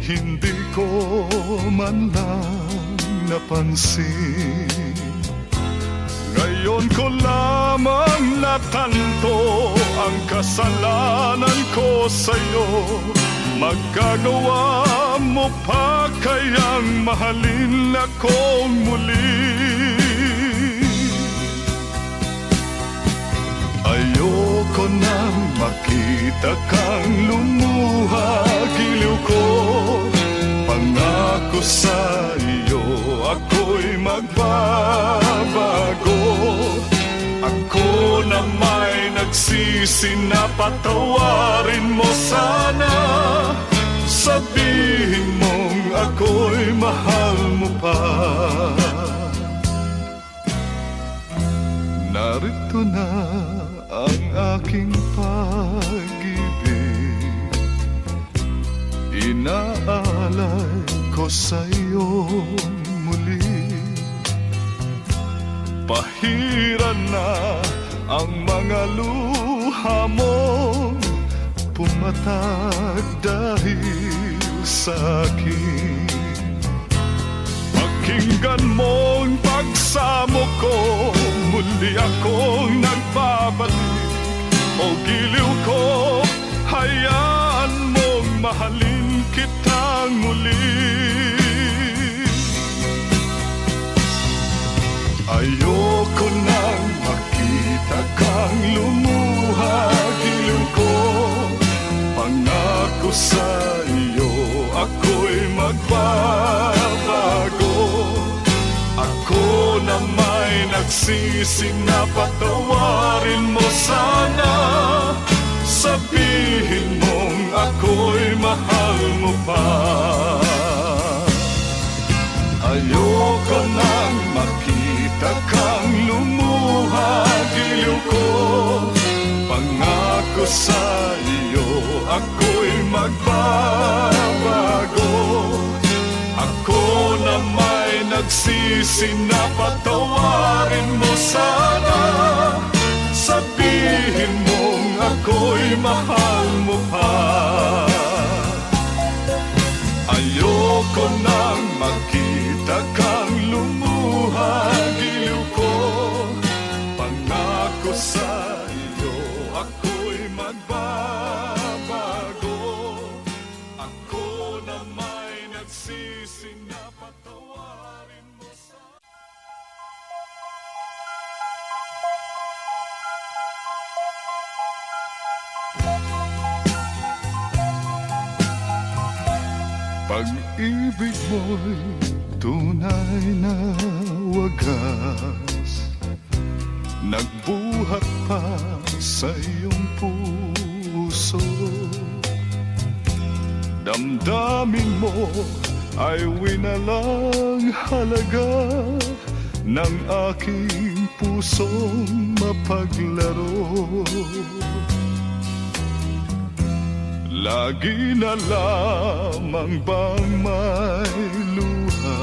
hindi ko man lang napansin. Ngayon ko lamang natanto ang kasalanan ko sa'yo. Magagawa mo pa kayang mahalin akong muli? Ayoko nang makita kang lumuha, giliw ko. Pangako sa iyo, ako'y magbabago. Ako na may nagsisi na patawarin mo sana. Sabihin mong ako'y mahal mo pa. Narito na ang aking pag-ibig, inaalay ko sa'yo muli. Pahiran na ang mga luha mo, pumatag dahil sa akin. Pakinggan mong pagsamo ko, muli akong nagbabalik. O giliw ko, hayaan mong mahalin kitang muli. Ayoko nang makita kang lumuha, giliw ko. Pangako sa iyo, ako'y magbabago. Ako na may nagsisi na patawarin mo sana. Sabihin mong ako'y mahal mo pa. Ayoko nang makita kang lumuha, giliw ko. Pangako sa iyo, ako'y magbabago. Ako na may nagsisi na patawarin mo sana. Sabihin mong ako'y mahal mo pa. Ayoko nang makita kang lumuha, giliw ko. Pangako sa iyo, ako'y magbabago. Ako na may nagsisi na patawarin mo sa... Pag-ibig mo'y tunay na wagas, nagbuhat pa sa iyong puso. Damdamin mo ay winalang halaga ng aking pusong mapaglaro. Lagi na lamang bang may luha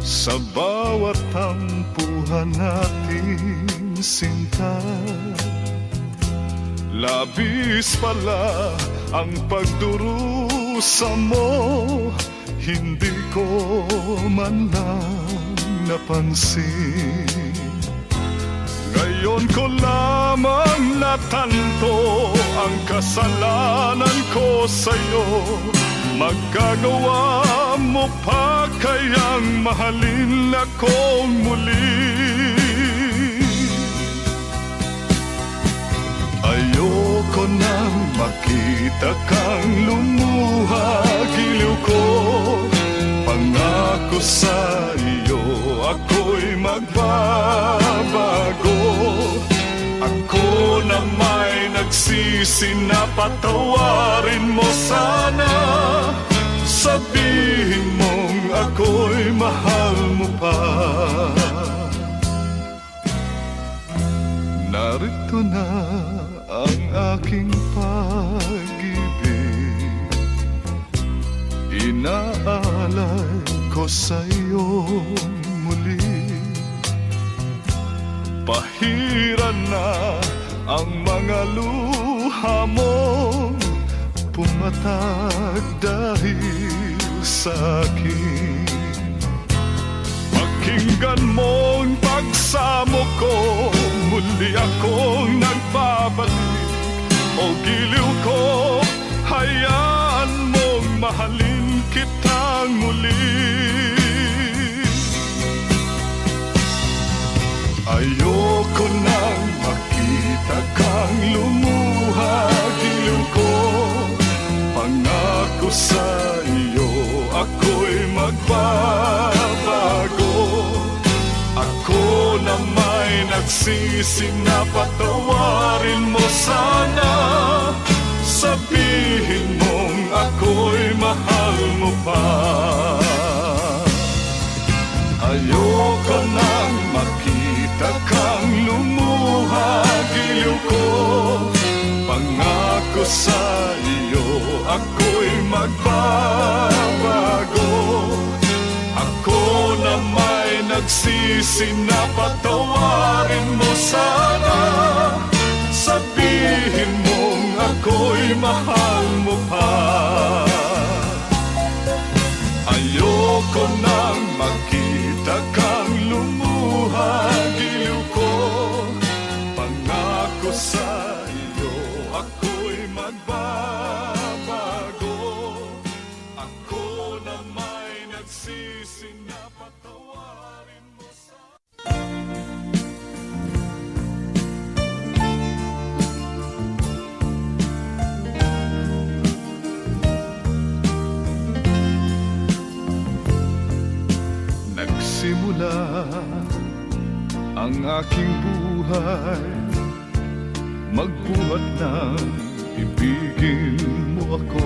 sa bawat tampuhan nating sinta. Labis pala ang pagdurusa mo, hindi ko man lang napansin. Ngayon ko lamang natanto ang kasalanan ko sa'yo. Magagawa mo pa kayang mahalin akong muli? Ayoko nang makita kang lumuha, giliw ko. Pangako sa iyo, ako'y magbabago. Ako na may nagsisi na patawarin mo sana. Sabihin mong ako'y mahal mo pa. Narito na ang aking pag-ibig, inaalay ko sa'yo muli. Pahiran na ang mga luha mo, pumatag dahil sa'kin. Pakinggan mong pagsamo ko, muli akong nagbabalik. O giliw ko, hayaan mong mahalin kitang muli. Ayoko nang makita kang lumuha, giliw ko. Pangako sa iyo, ako'y magbabago. Ako na may nagsisi na patawarin mo sana. Sabihin mong ako'y mahal mo pa. Ayoko nang makita kang lumuha, giliw ko. Pangako sa iyo, ako'y magbabago. Ako na may nagsisi na patawarin mo sana. Sabihin mong ako'y mahal mo pa. Ayoko nang makita kang lumuha, giliw ko. Pangako sa iyo, ako'y magbabago. Ako na may nagsisi na patawarin mo sa... Nagsimula ang aking buhay, magbuhat ng ibigin mo ako.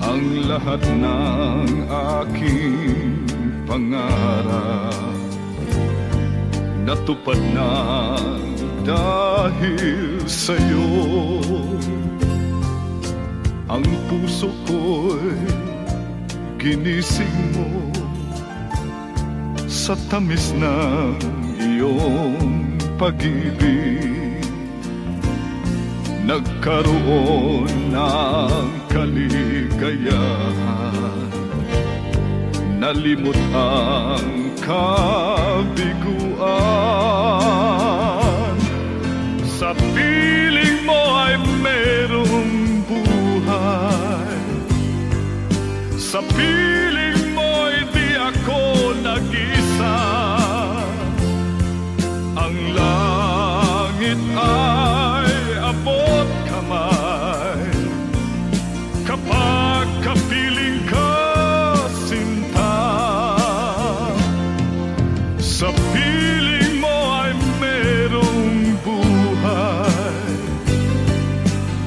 Ang lahat ng aking pangarap natupad na dahil sa'yo. Ang puso ko'y ginising mo sa tamis ng iyong pag-ibig. Nagkaroon ng kaligayahan, nalimot ang kabiguan. Sa piling mo ay merong buhay, sa piling mo'y di ako nag-isa. Ang langit ay abot kamay kapag kapiling ka, sinta. Sa piling mo ay merong buhay,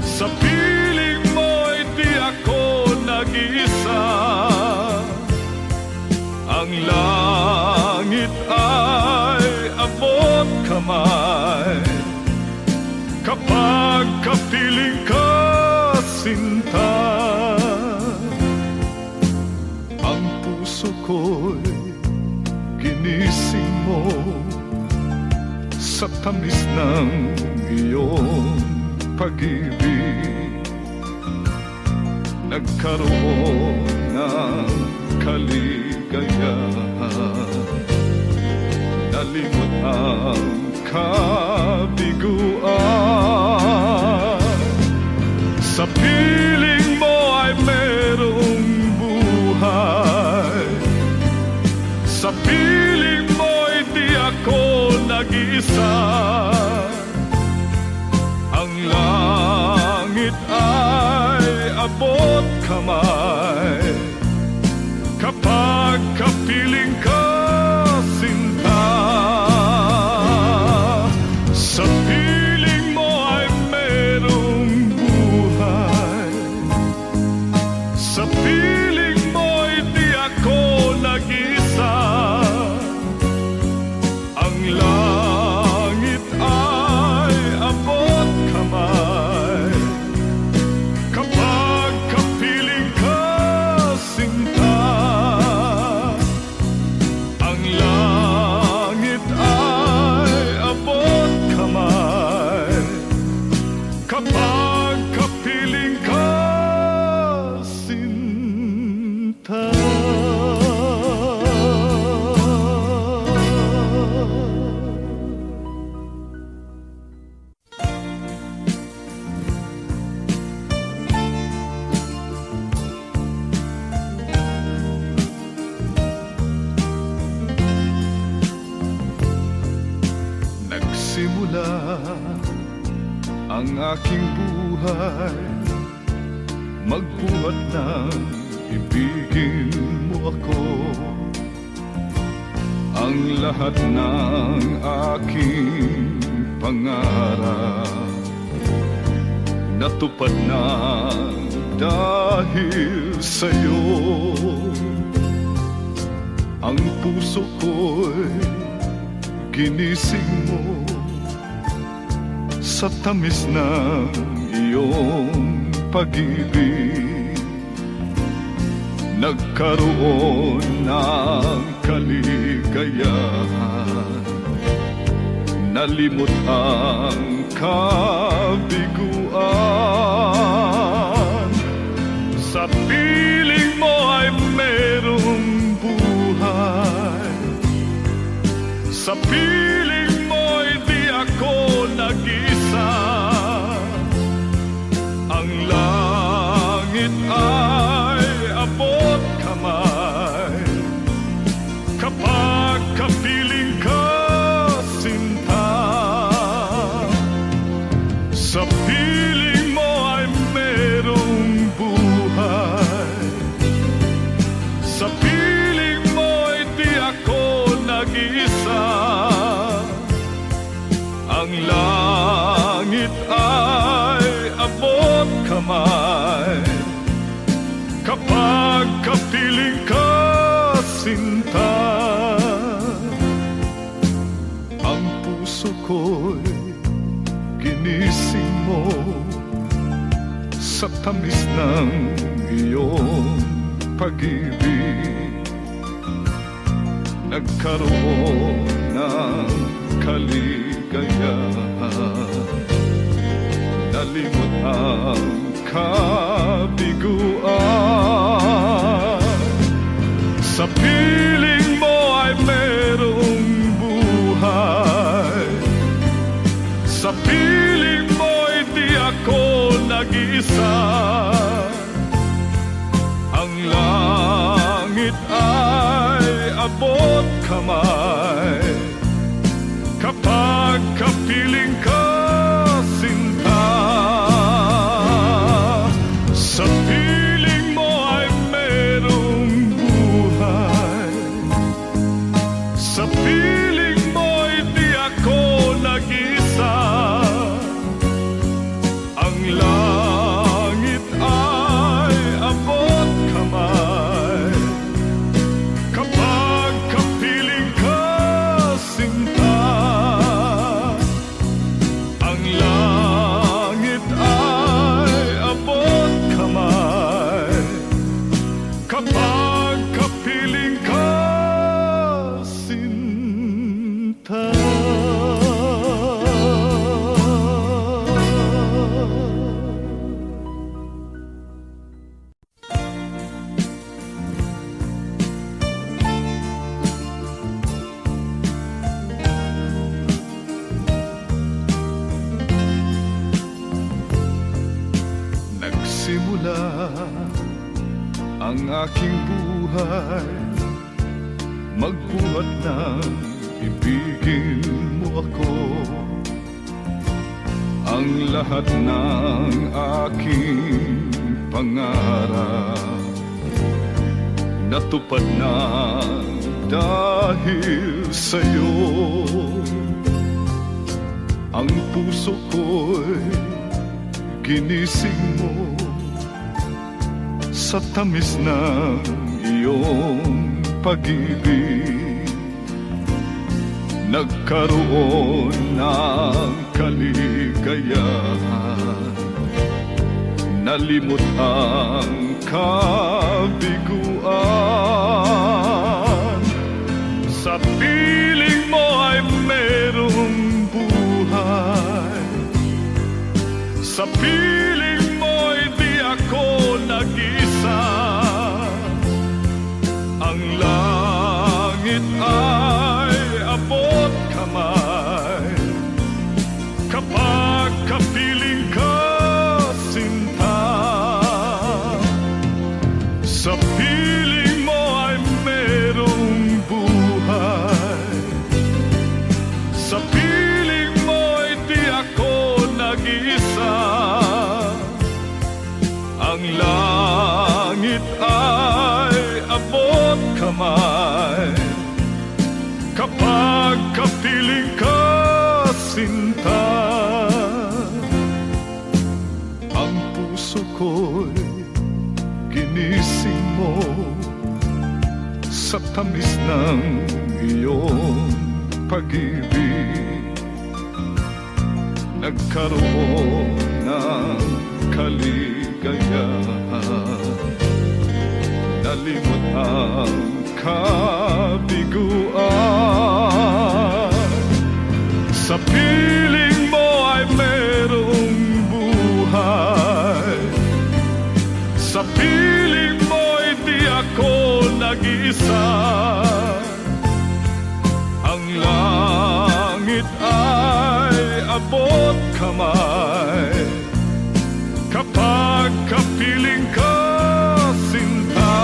sa piling mo'y di ako ng iyong pag-ibig, nagkaroon ng kaligayahan, nalimot ang kabiguan. Sa piling mo ay merong buhay, sa piling mo'y di ako nag-iisa. Ang langit ay abot kamay kapag kapiling ka, sinta. Sa piling mo ay merong buhay, sa piling mo'y di ako nag-isa. Ang langit ay abot kamay kapag kapiling ka, sinta. Ang langit ay abot kamay kapag kapiling ka, sinta. Nagsimula ang aking buhay, magbuhat ng ibigin mo ako. Ang lahat ng aking pangarap natupad na dahil sa'yo. Ang puso ko'y ginising mo sa tamis ng iyong pag-ibig, nagkaroon ng kaligayahan, nalimot ang kabiguan. Sa piling mo ay merong buhay, sa piling mo'y di ako nag-isa. Ang langit ay abot kamay kapag kapiling ka, sinta. Sa piling mo ay merong buhay, sa piling mo'y di ako nag-isa. Ang langit ay abot kamay kapag kapiling ka, sinta. Ang puso ko'y ginising mo sa tamis ng iyong pag-ibig, nagkaroon ng kaligayahan, nalimot ang kabiguan. Sa piling mo ay merong buhay, sa piling mo'y di ako nag-isa. Ang langit ay abot kamay kapag kapiling ka, sinta. Sa piling mo ay merong buhay, sa piling mo'y di ako nag-isa. Ang langit ay abot kamay kapag kapiling ka, simula ang aking buhay. Magbuhat ng ibigin mo ako. Ang lahat ng aking pangarap natupad na dahil sa'yo. Ang puso ko'y ginising mo sa tamis ng iyong pag-ibig. Nagkaroon ng kaligayahan, nalimot ang kabiguan. Sa piling mo ay merong buhay, sa piling mo'y di ako nag-isa. Ang langit ay abot kamay kapag kapiling ka, sinta. Sa piling mo ay merong buhay, sa piling mo'y di ako nag-isa. Ang langit ay abot kamay kapag kapiling ka, sinta. Ang puso ko'y ginising mo sa tamis ng iyong pag-ibig. Nagkaroon ng kaligayahan, nalimot ang kabiguan. Sa piling mo ay merong buhay, sa piling mo'y di ako nag-isa. Ang langit ay abot kamay kapag kapiling ka, sinta.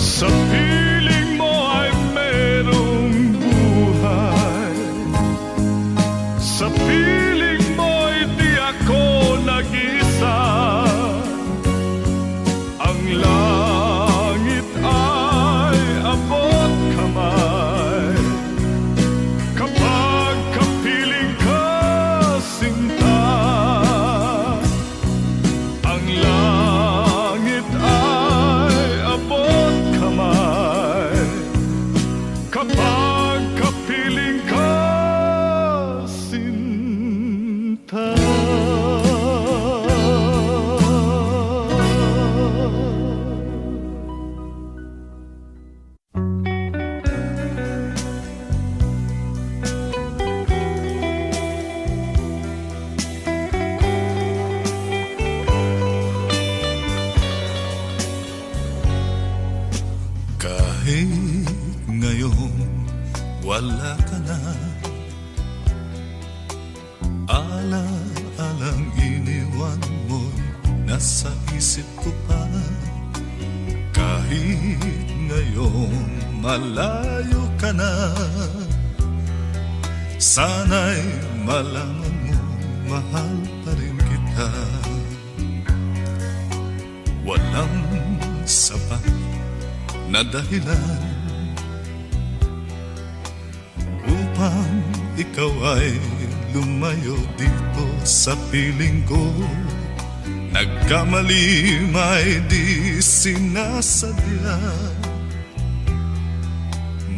Sa piling mo ay merong buhay, sa piling mo'y di ako nag-isa. Ang langit ay abot kamay kapag kapiling ka, sinta. Ang langit ay abot kamay kapag kapiling ka, sinta. Kahit ngayon wala ka na, ala-alang iniwan mo'y nasa isip ko pa. Kahit ngayon malayo ka na, sana'y malaman mo mahal pa rin kita. Walang sapat na dahilan upang ikaw ay lumayo dito sa piling ko. Nagkamali may di sinasadya,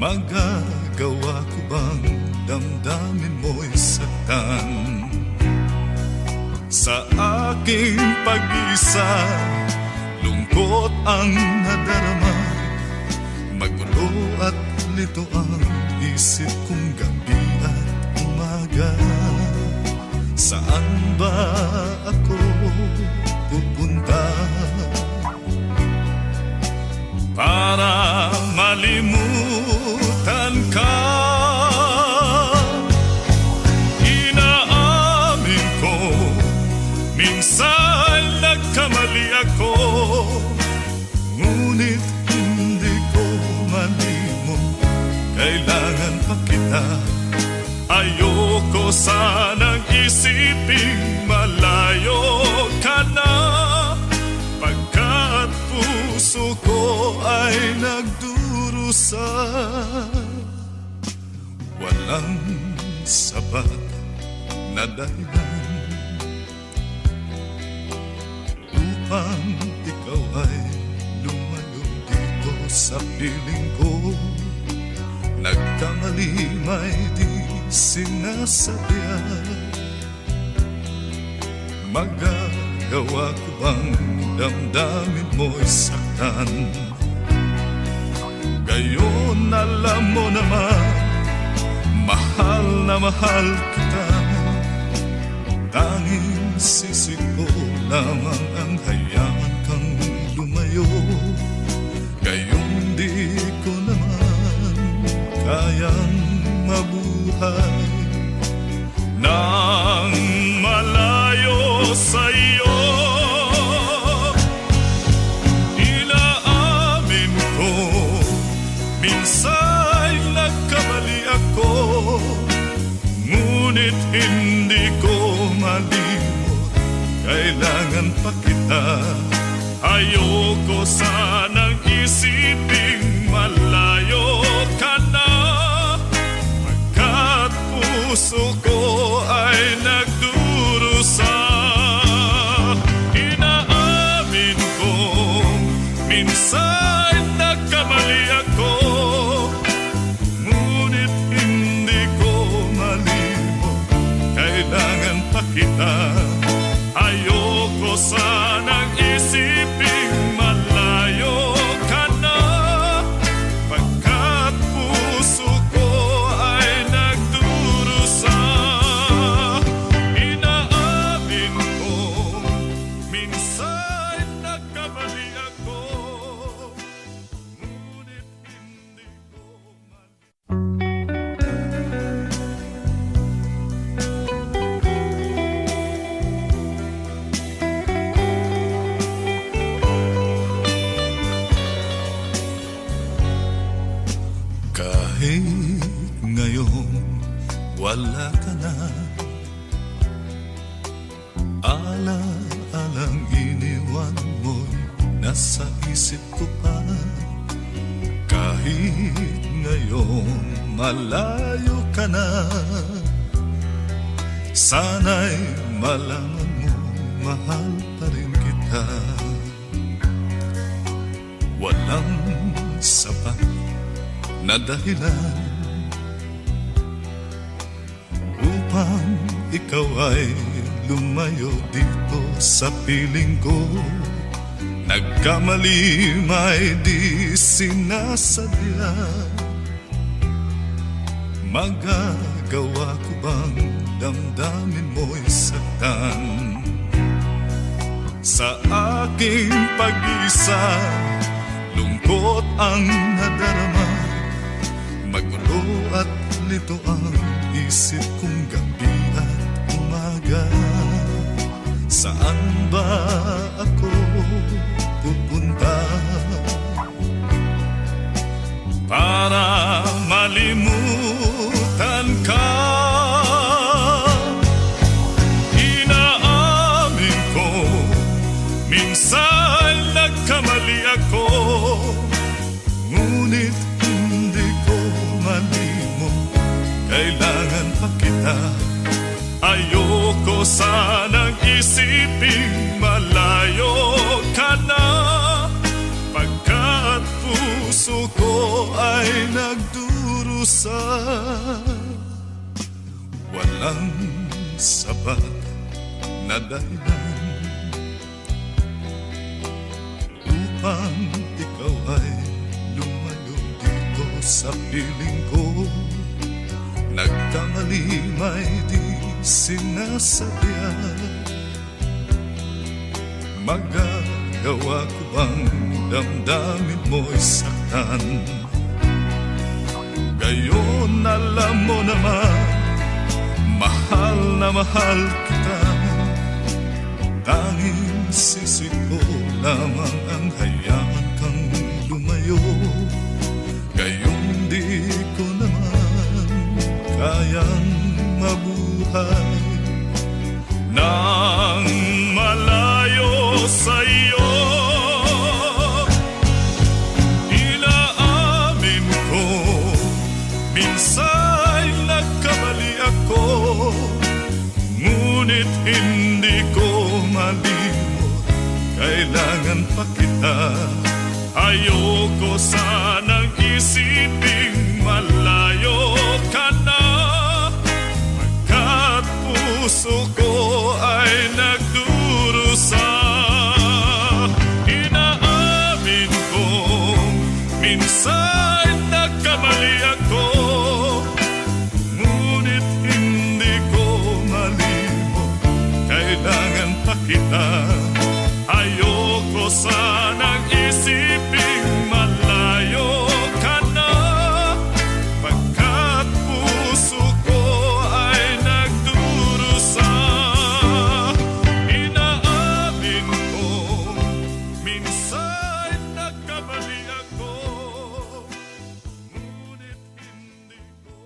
magagawa ko bang damdamin mo'y saktan? Sa aking pag-isa, lungkot ang nadarama, magulo at lito ang isip kong gabi at umaga. Saan ba ako pupunta para malimutan ka? Inaamin ko minsan nagdurusa. Walang sapat na dahilan upang ikaw ay lumayo dito sa piling ko. Nagkamali may di sinasadya. Magagawa ko bang damdamin mo'y saktan? Gayon alam mo naman, mahal na mahal kita. Tanging sisig ko lamang ang hayaan kang lumayo. Gayon di ko naman kayang mabuhay nang malayo sa'yo. Inaamin ko, minsan nagkamali ako, ngunit hindi ko malimot, kailangan pa kita. Ayoko sanang isiping malayo ka na, pagkat puso ko ay nagdurusa. Inaamin ko, minsan nagkamali ako, ngunit hindi ko malimot, kailangan pa kita. Ayoko sanang isiping malayo ka na, pagkat puso ko ay nagdurusa. Inaamin ko, minsan nagkamali ako, ngunit hindi ko kahit ngayon wala ka na, ala-alang iniwan mo'y nasa isip ko pa. Kahit ngayon malayo ka na, sana'y malaman mo mahal pa rin kita. Walang sapat na dahilan upang ikaw ay lumayo dito sa piling ko. Nagkamali may di sinasadya. Magagawa ko bang damdamin mo'y saktan? Sa aking pag-isa, lungkot ang nadarama. Magulo at lito ang isip kong gabi at umaga. Saan ba ako pupunta para malimutan ka? Inaamin ko, minsan nagkamali ako, ngunit hindi ko malimot, kailangan pa kita. Ayoko sanang isiping malayo ka na, pagkat puso ko ay nagdurusa. Walang sapat na dahilan upang ikaw ay lumayo dito sa piling ko. Nagkamali may di sinasadya. Magagawa ko bang damdamin mo'y saktan? Gayon alam mo naman, mahal na mahal kita. Tanging sisig ko lamang ang hayaan kang lumayo. Gayon di ko naman kayang mabuhay nang malayo sa'yo. Inaamin kailangan pa kita. Ayoko sanang isiping malayo ka na, pagkat puso ko ay nagdurusa. Inaamin kong minsan nagkamali ako, ngunit hindi ko malimot, kailangan pa kita. Ayoko sanang isiping malayo ka na, pagkat puso ko ay nagdurusa. Inaamin ko minsan nagkamali ako, ngunit hindi ko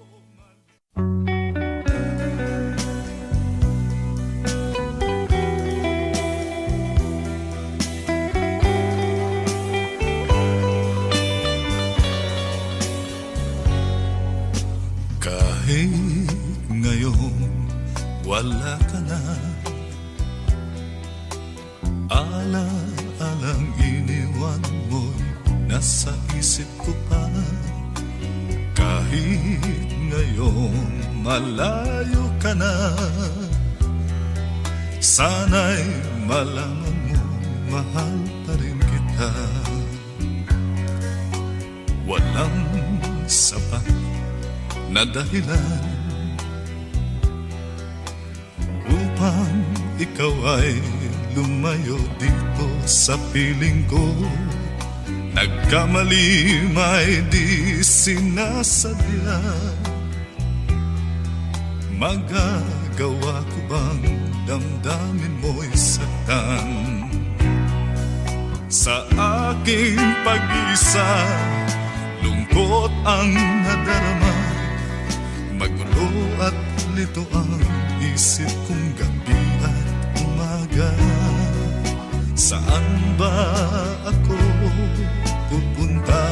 kahit ngayon wala ka na, ala-alang iniwan mo'y nasa isip ko pa. Kahit ngayon malayo ka na, sana'y malaman mo mahal pa rin kita. Walang sapat na dahilan upang ikaw ay lumayo dito sa piling ko. Nagkamali may di sinasadya, magagawa ko bang damdamin mo'y saktan? Sa aking pag-isa, lungkot ang nadarama, magulo at lito ang isip kong gabi at umaga. Saan ba ako pupunta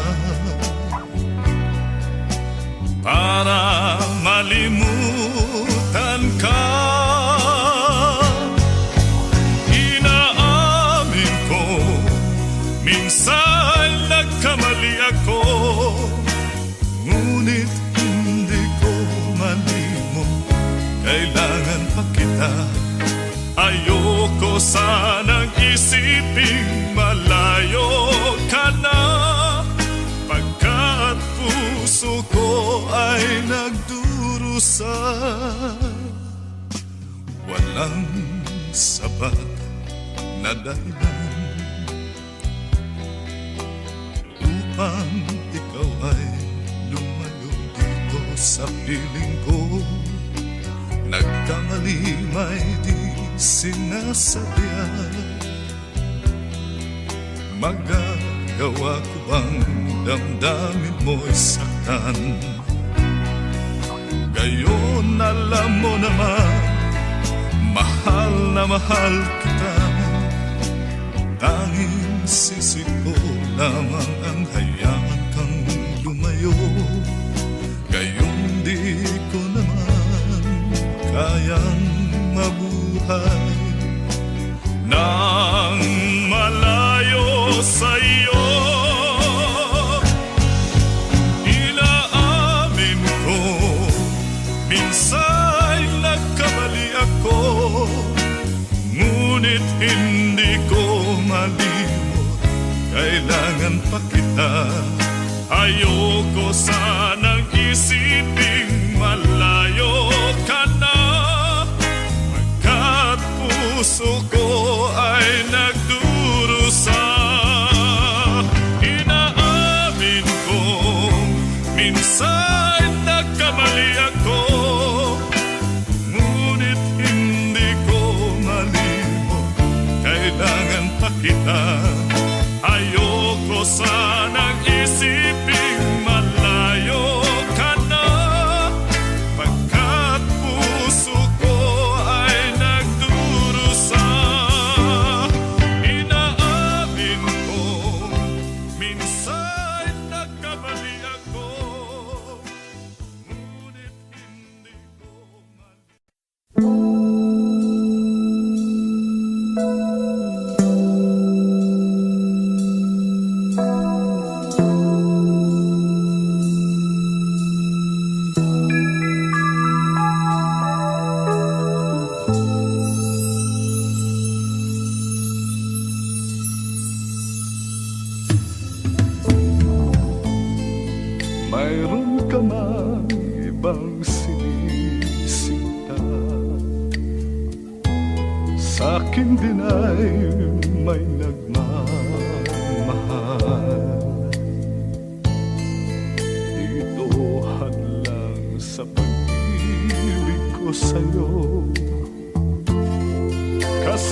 para malimutan ka? Inaamin ko minsan nagkamali ako, ngunit hindi ko malimot, kailangan pa kita. Ayoko sanang isiping malayo ka na, pagkat puso ko ay nagdurusa. Walang sapat na dahilan upang ikaw ay lumayo dito sa piling ko. Nagkamali may di sinasadya, magagawa ko bang damdamin mo'y saktan? Gayon alam mo naman, mahal na mahal kita. Tanging sisi ko lamang ang hayaan kang lumayo. Gayon di ko naman kayang mabuhay nang malayo sa iyo. Inaamin ko minsan nagkamali ako, ngunit hindi ko malimot, kailangan pa kita. Ayoko sanang isiping malayo ka na, pagkat puso ko ay nagdurusa. Inaamin ko minsan nagkamali ako, ngunit hindi ko malimot, kailangan pa kita. Ayoko sanang isiping malayo ka na,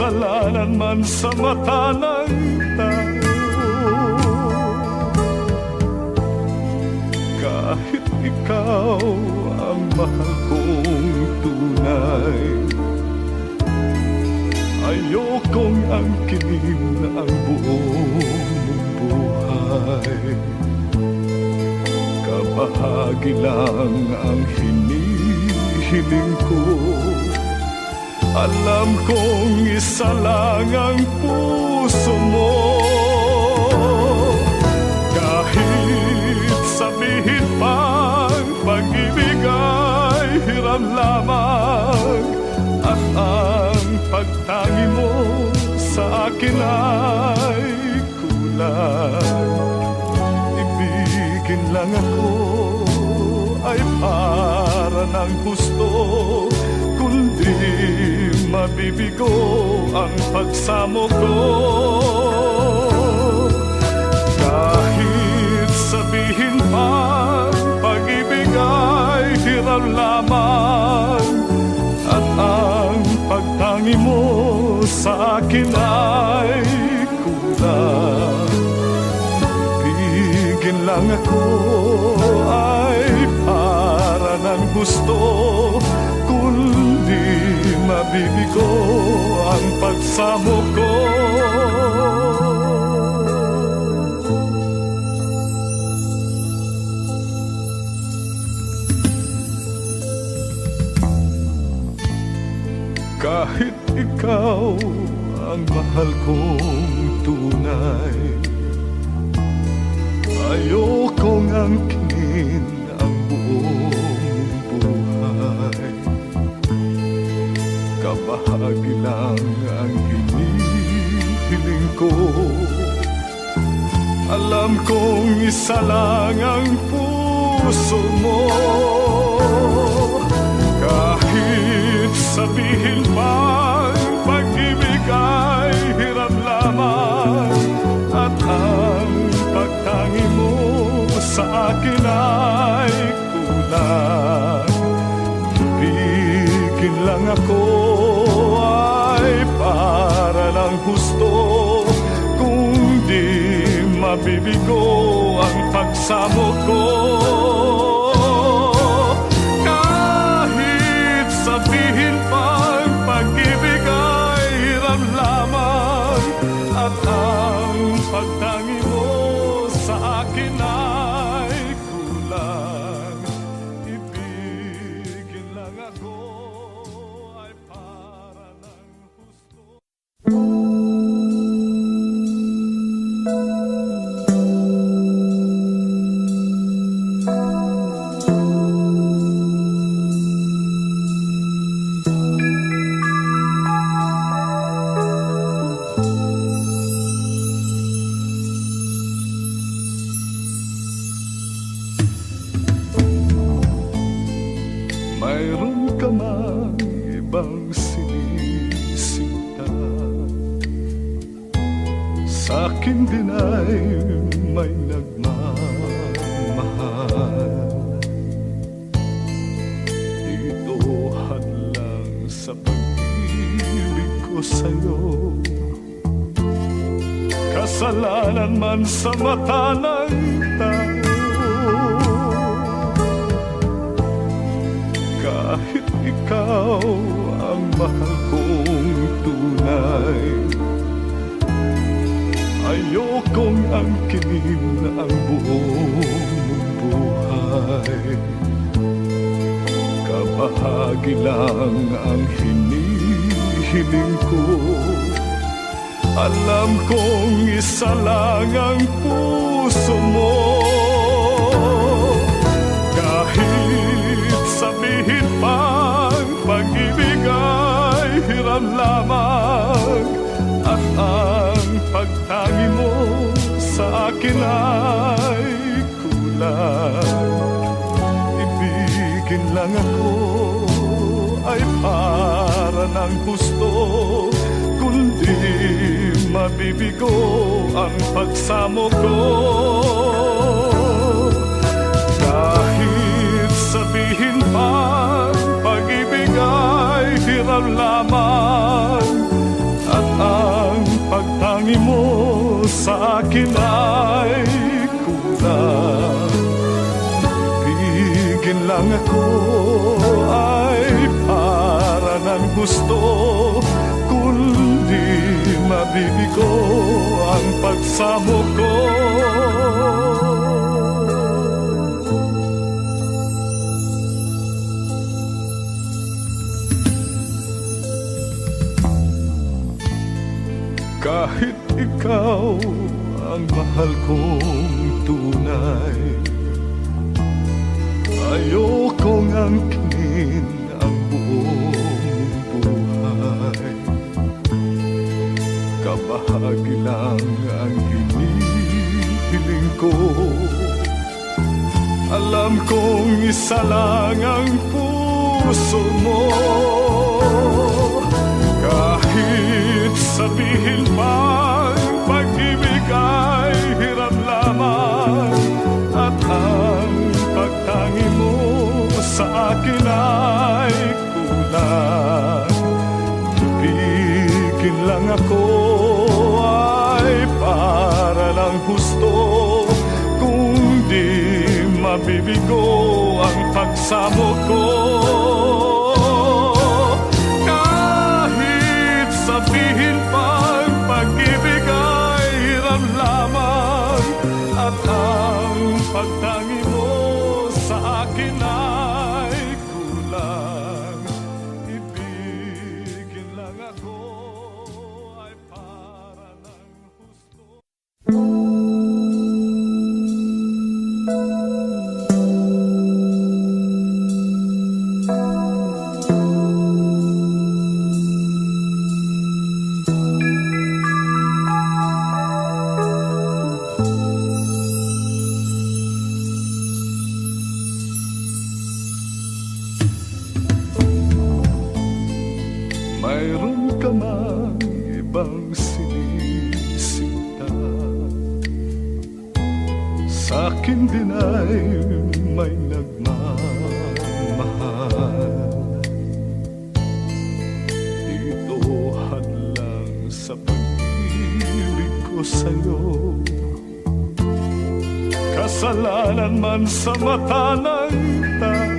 kasalanan man sa mata ng tao. Kahit ikaw ang mahal kong tunay, ayokong angkinin ang buong buhay. Kabahagi lang ang hinihiling ko. Alam kong isa lang ang puso mo. Kahit sabihin pang pag-ibig ay hiram lamang, at ang pagtangi mo sa akin ay kulang. Ibigin lang ako ay para ng gusto, kundi mabibigo ang pagsamo ko. Kahit sabihin pa pag-ibig ay hiram lamang, at ang pagtangi mo sa akin ay kulang. Ibigin lang ako ay para ng gusto, kundi mabibigo ang pagsamo ko. Kahit ikaw ang mahal kong tunay, ayokong angkinin ang buong buhay. Kabahagi lang ang hinihiling ko. Alam kong isa lang ang puso mo. Kahit sabihin pang pag-ibig ay hiram lamang, at ang pagtangi mo sa akin ay kulang. Ibigin lang ako ay para ng gusto, kung di mabibigo ang pagsamo ko. Kahit sabihin pang pag-ibig ay hiram lamang, at ang pagtangi mo sa akin ay kulang. Ibigin lang ako ay para ng gusto. Mayroon ka mang ibang sinisinta, sa akin din ay may nagmamahal. Ito hadlang sa pag-ibig ko sa'yo, kasalanan man sa mata ng tao. Kahit ikaw ang mahal kong tunay, ayokong angkinin ang buong buhay. Kabahagi lang ang hinihiling ko. Alam kong isa lang ang puso mo. Kahit sabihin pang pag-ibig ay hiram lamang, at ang pagtangi mo sa akin ay kulang. Ibigin lang ako ay para ng gusto, kundi mabibigo ang pagsamo ko. Kahit sabihin pang pag-ibig ay hiram lamang, at sa akin ay kulang. Ibigin lang ako ay para ng gusto, kundi mabibigo ang pagsamo ko. Kahit ikaw ang mahal kong tunay, ayokong angkin ang buong buhay. Kabahagi lang ang hinihiling ko, alam kong isa lang ang puso mo. Kahit sabihin pang pag-ibig ay hirap lamang, at ang pagtangi mo sa akin ay kulang. Ibigin lang ako ay para lang gusto, kung di mabibigo ang pagsamo ko. Sabihin pang pag-ibig ay hiram lamang, at ang pagtangi mo sa akin ay kulang. Ibigin lang ako ay para ng husto. Mayroon ka mang ibang sinisita, sa'kin din ay may nagmamahal. Dito hadlang sa pag-ibig ko sa'yo, kasalanan man sa mata ng tao.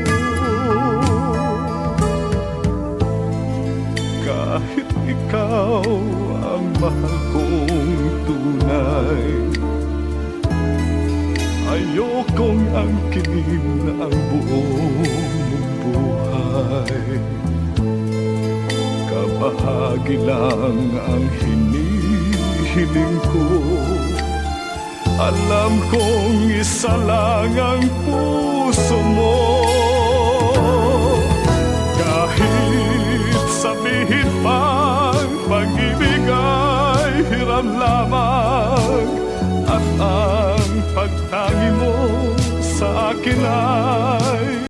Kahit ikaw ang mahal kong tunay, ayokong angkinin ang buong buhay. Kabahagi lang ang hinihiling ko, alam kong isa lang ang puso mo. Kahit sabihin pang pag-ibig ay hiram lamang, at ang pagtangi mo sa akin ay